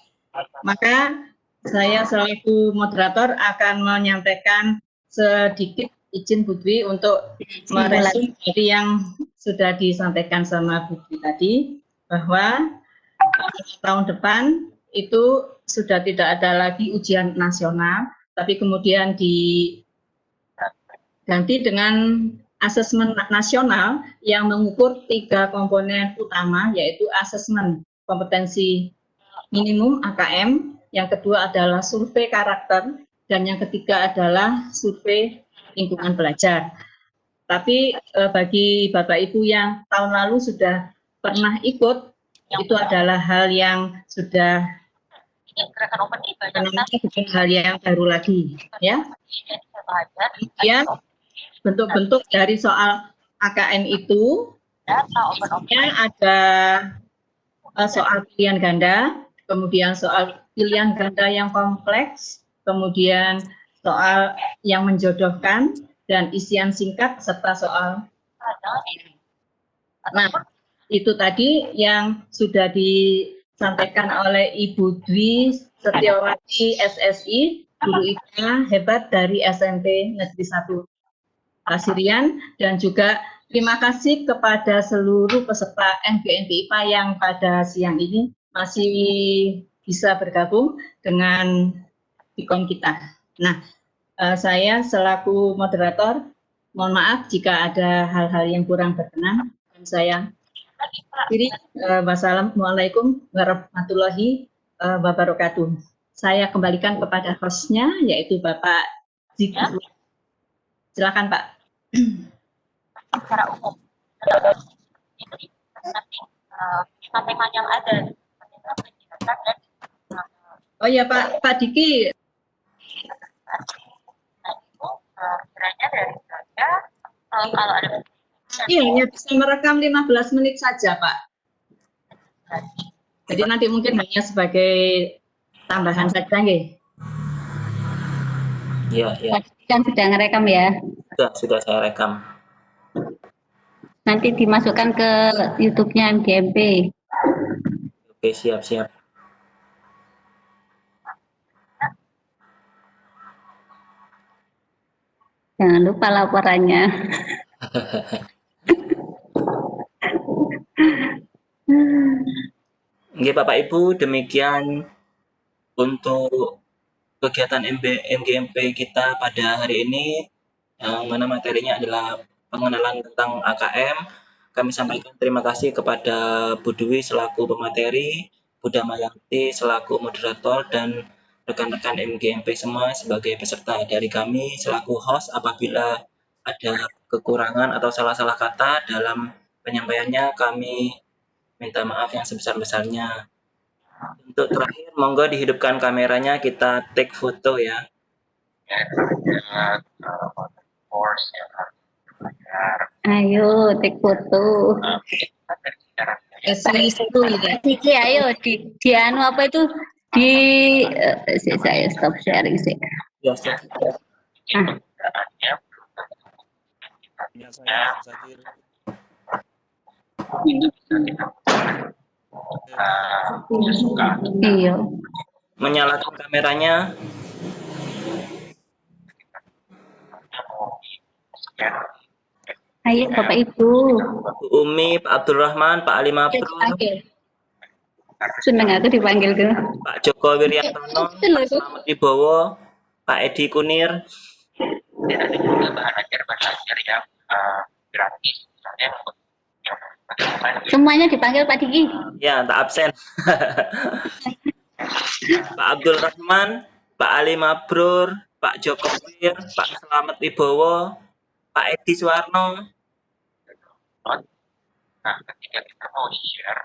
Maka saya selaku moderator akan menyampaikan sedikit izin Bu Dwi untuk meresum dari yang sudah disampaikan sama Bu Dwi tadi, bahwa tahun depan itu sudah tidak ada lagi ujian nasional, tapi kemudian diganti dengan asesmen nasional yang mengukur 3 komponen utama, yaitu asesmen kompetensi minimum AKM, yang kedua adalah survei karakter, dan yang ketiga adalah survei lingkungan belajar. Tapi bagi Bapak Ibu yang tahun lalu sudah pernah ikut, itu adalah hal yang sudah bukan hal yang baru lagi, ya. Kemudian bentuk-bentuk dari soal AKM itu ada soal pilihan ganda, kemudian soal pilihan ganda yang kompleks, kemudian soal yang menjodohkan, dan isian singkat serta soal. Nah, itu tadi yang sudah disampaikan oleh Ibu Dwi Setiawati SSI, guru IPA hebat dari SMP Negeri 1 Pasirian, dan juga terima kasih kepada seluruh peserta MGMP IPA yang pada siang ini masih bisa bergabung dengan Vkon kita. Nah, saya selaku moderator, mohon maaf jika ada hal-hal yang kurang berkenan. Dan saya akhiri, wassalamualaikum warahmatullahi wabarakatuh. Saya kembalikan kepada hostnya, yaitu Bapak Ziki. Silakan Pak. Secara umum, tema yang ada. Oh ya Pak Diki. Kiranya dari saya, kalau ada iya, hanya bisa merekam 15 menit saja, Pak. Jadi nanti mungkin hanya sebagai tambahan saja, nggih. Iya, iya. kan sedang rekam ya. Sudah saya rekam. Nanti dimasukkan ke YouTube-nya MGMP. Oke, siap-siap. Jangan lupa laporannya. Oke, Bapak Ibu, demikian untuk kegiatan MGMP kita pada hari ini, yang mana materinya adalah pengenalan tentang AKM. Kami sampaikan terima kasih kepada Bu Dwi selaku pemateri, Bu Damayanti selaku moderator, dan rekan-rekan MGMP semua sebagai peserta. Dari kami selaku host, apabila ada kekurangan atau salah-salah kata dalam penyampaiannya, kami minta maaf yang sebesar-besarnya. Untuk terakhir, monggo dihidupkan kameranya, kita take foto ya. Ayo, take foto. Siki, ayo di anu apa itu saya stop sharing sih. Ya, siap. Iya. Menyalakan kameranya. Ayo Bapak Ibu. Bu Umi, Pak Abdurrahman, Pak Ali Mapro. Seneng aku dipanggil ke. Pak Joko Wiryantono, Pak Slamet Wibowo, Pak Edi Kunir. Nanti juga bahan ajar yang gratis. Semuanya dipanggil Pak Diki. Ya, tak absen. Pak Abdul Rahman, Pak Ali Mabrur, Pak Joko Wir, Pak Slamet Wibowo, Pak Edi Suwarno. Nah, ketika kita mau share,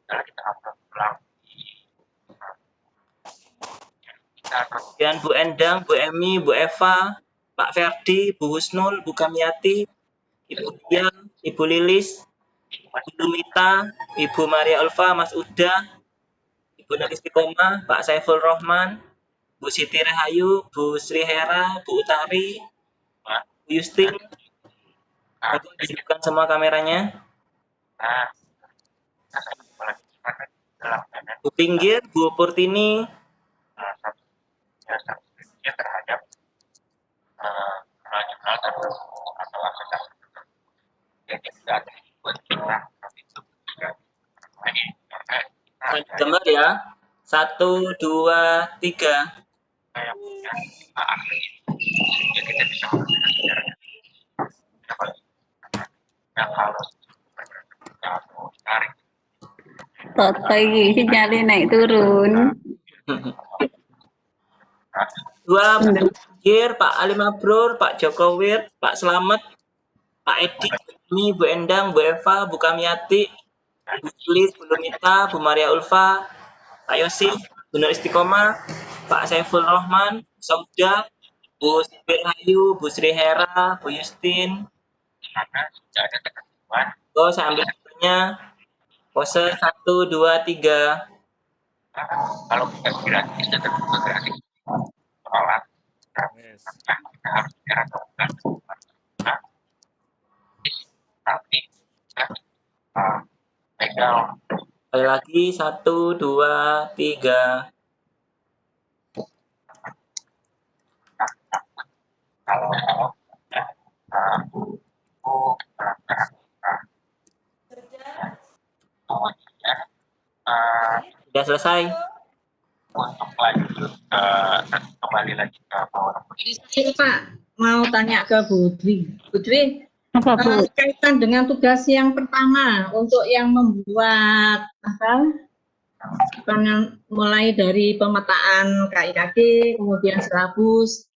setelah kita upload ulang, kemudian Bu Endang, Bu Emi, Bu Eva, Pak Ferdi, Bu Husnul, Bu Kamiati, Ibu Dian, Ibu Lilis, Bu Lumita, Ibu Maria Ulfa, Mas Uda, Ibu Naris Koma, Pak Saiful Rohman, Bu Siti Rahayu, Bu Sri Hera, Bu Utari, Bu Yustin. Monggo dihidupkan semua kameranya. Nah, boleh silakan dalam keadaan Bu Pinggir, Bu Purtini, subscribe terhadap jurnal atau akses yang tidak ada buat kita itu juga ini gambar ya. 1, 2, 3. saya punya ahli sehingga kita bisa menggunakan sejarah. Nah, kalau kamu tarik Toto iki sinyale naik turun. 2, Bu Pinggir, Pak Ali Mabrur, Pak Joko Wir, Pak Slamet, Pak Edi, Bu Endang, Bu Eva, Bu Kamiati, Bu Sulis, Bu Lumita, Bu Maria Ulfa, Pak Yosif, Bu Nur Istiqomah, Pak Saiful Rahman, Sauda, Bu Siti Rahayu, Bu Sri Hera, Bu Yustin. di mana sudah ada ketentuan Saya ambil fotonya. Pose 1, 2, 3. kalau kita gratis dan terbuka gratis sholat kita harus merasakan tapi legal Sekali lagi 1, 2, 3. kalau Sudah selesai. untuk lanjut kembali lagi ke PowerPoint. Saya Pak mau tanya ke Bu Dwi. Bu Dwi, Apa, Bu? kaitan dengan tugas yang pertama untuk yang membuat mulai dari pemetaan KIKG, kemudian silabus,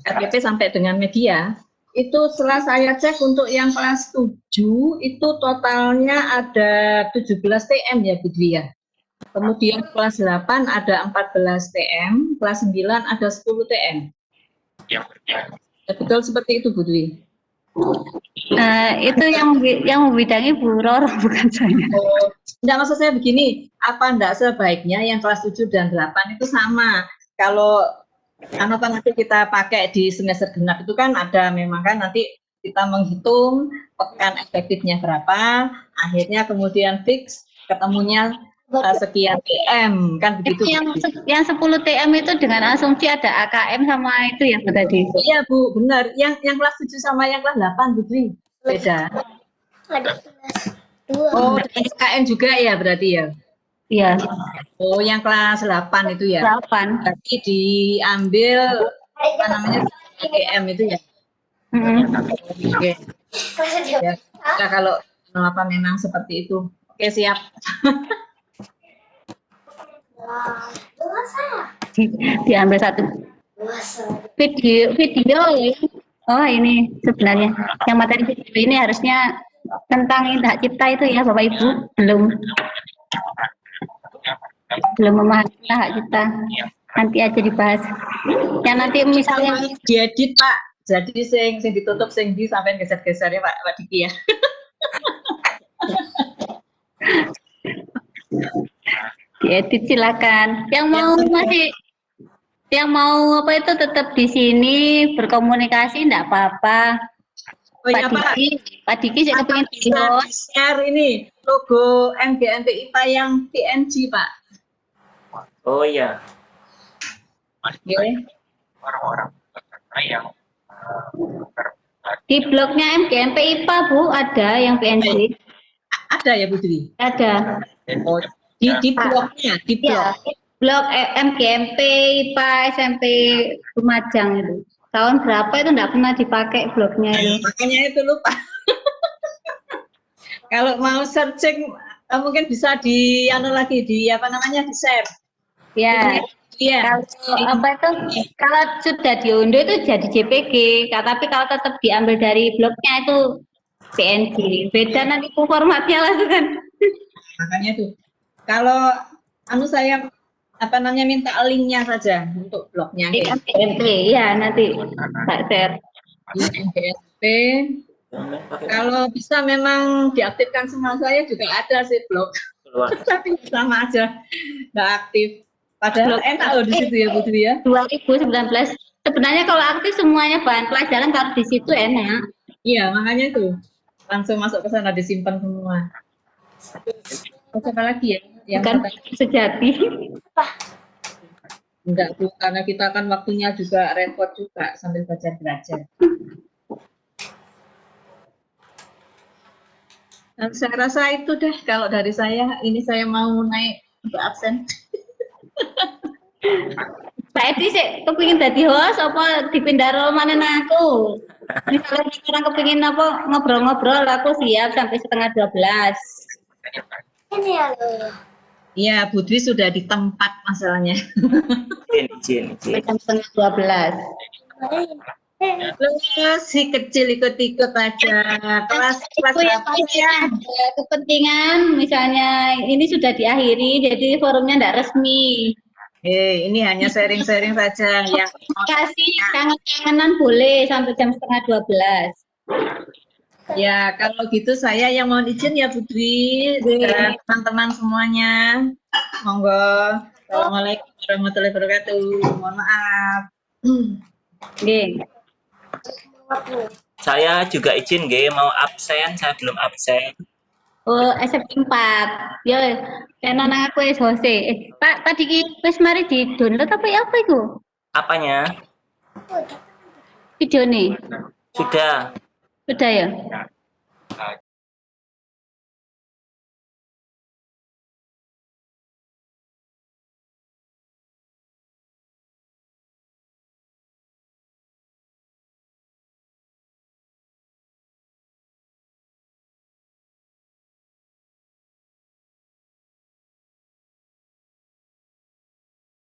RPP sampai dengan media, itu setelah saya cek untuk yang kelas 7 itu totalnya ada 17 TM ya Bu Dwi ya. Kemudian kelas 8 ada 14 TM, kelas 9 ada 10 TM. Yang Betul seperti itu Bu Dwi. Itu yang membidangi Bu Roro, bukan saya. Oh, enggak, maksud saya begini, apa enggak sebaiknya yang kelas 7 dan 8 itu sama? Kalau nanti kita pakai di semester genap itu kan ada memang kan nanti kita menghitung pekan efektifnya berapa, akhirnya kemudian fix ketemunya sekian TM kan begitu. Yang 10 TM itu dengan asumsi ada AKM sama itu ya Bu tadi. Iya Bu, benar. Yang kelas 7 sama yang kelas 8 Bu Dwi. Beda. Oh, dengan AKM juga ya berarti ya. Iya. Oh, yang kelas 8 itu ya. 8. Berarti diambil apa namanya AKM itu ya. Oke. Ya, nah, kalau apa memang seperti itu. Oke, siap. Diambil satu video. Oh, ini sebenarnya yang materi video ini harusnya tentang hak cipta itu ya Bapak Ibu, belum memahami hak cipta, nanti aja dibahas. Yang nanti misalnya diedit Pak, jadi sing ditutup sing di sampai geser-geser ya Pak Diki ya. diedit silakan. Yang mau apa itu tetap di sini berkomunikasi enggak apa-apa. Oh ya Pak Diki saya kepingin bisa share ini logo MGMP IPA yang PNG Pak. Oh iya. Orang-orang yang di blognya MGMP IPA Bu ada yang PNG. Ada ya Bu Dwi? Ada. Oh, di blognya, di blog. Ya, blog MGMP IPA SMP Lumajang itu. Tahun berapa itu enggak pernah dipakai blognya itu. Makanya itu lupa. Kalau mau searching mungkin bisa di di share. Ya. Iya. Kalau sudah diunduh itu jadi JPG, tapi kalau tetap diambil dari blognya itu PNG. Beda nanti formatnya lah kan. Makanya tuh. Kalau saya minta linknya saja untuk blognya. MGMP ya nanti Pak share. MGMP. Kalau bisa memang diaktifkan semua, saya juga ada sih blog. Tapi sama aja nggak aktif. Padahal enak loh di situ ya Putri ya. 2019. Sebenarnya kalau aktif semuanya bahan pelajaran taruh di situ enak. Iya, makanya tuh langsung masuk ke sana disimpan semua. Terus apa lagi ya? Yang Bukan sejati. enggak tuh, karena kita kan waktunya juga repot juga sambil belajar. Dan saya rasa itu deh kalau dari saya. Ini saya mau naik untuk absen. Saya sih kepingin jadi host apa dipindah role mana aku. Misalnya orang kepingin apa ngobrol-ngobrol aku siap sampai setengah 12. Iya, Putri sudah di tempat masalahnya. Izin. Sampai jam setengah 12. Terus si kecil ikut-ikut aja. Kelas Itu yang berapa ya? ada kepentingan misalnya ini sudah diakhiri jadi forumnya tidak resmi. Ini hanya sharing-sharing saja. Yang Kasih kangen-kangenan boleh sampai jam setengah 12. ya kalau gitu saya yang mohon izin ya Putri dan teman-teman semuanya. Monggo. Assalamualaikum warahmatullahi wabarakatuh. Mohon maaf. Oke. Saya juga izin nggih mau absen, saya belum absen. Oh, SMP 4. Yo, kena nang aku wis hose. Pak, tadi ki wis mari di-download apa ya apa iku? Apanya? Videone. Sudah. Sudah ya?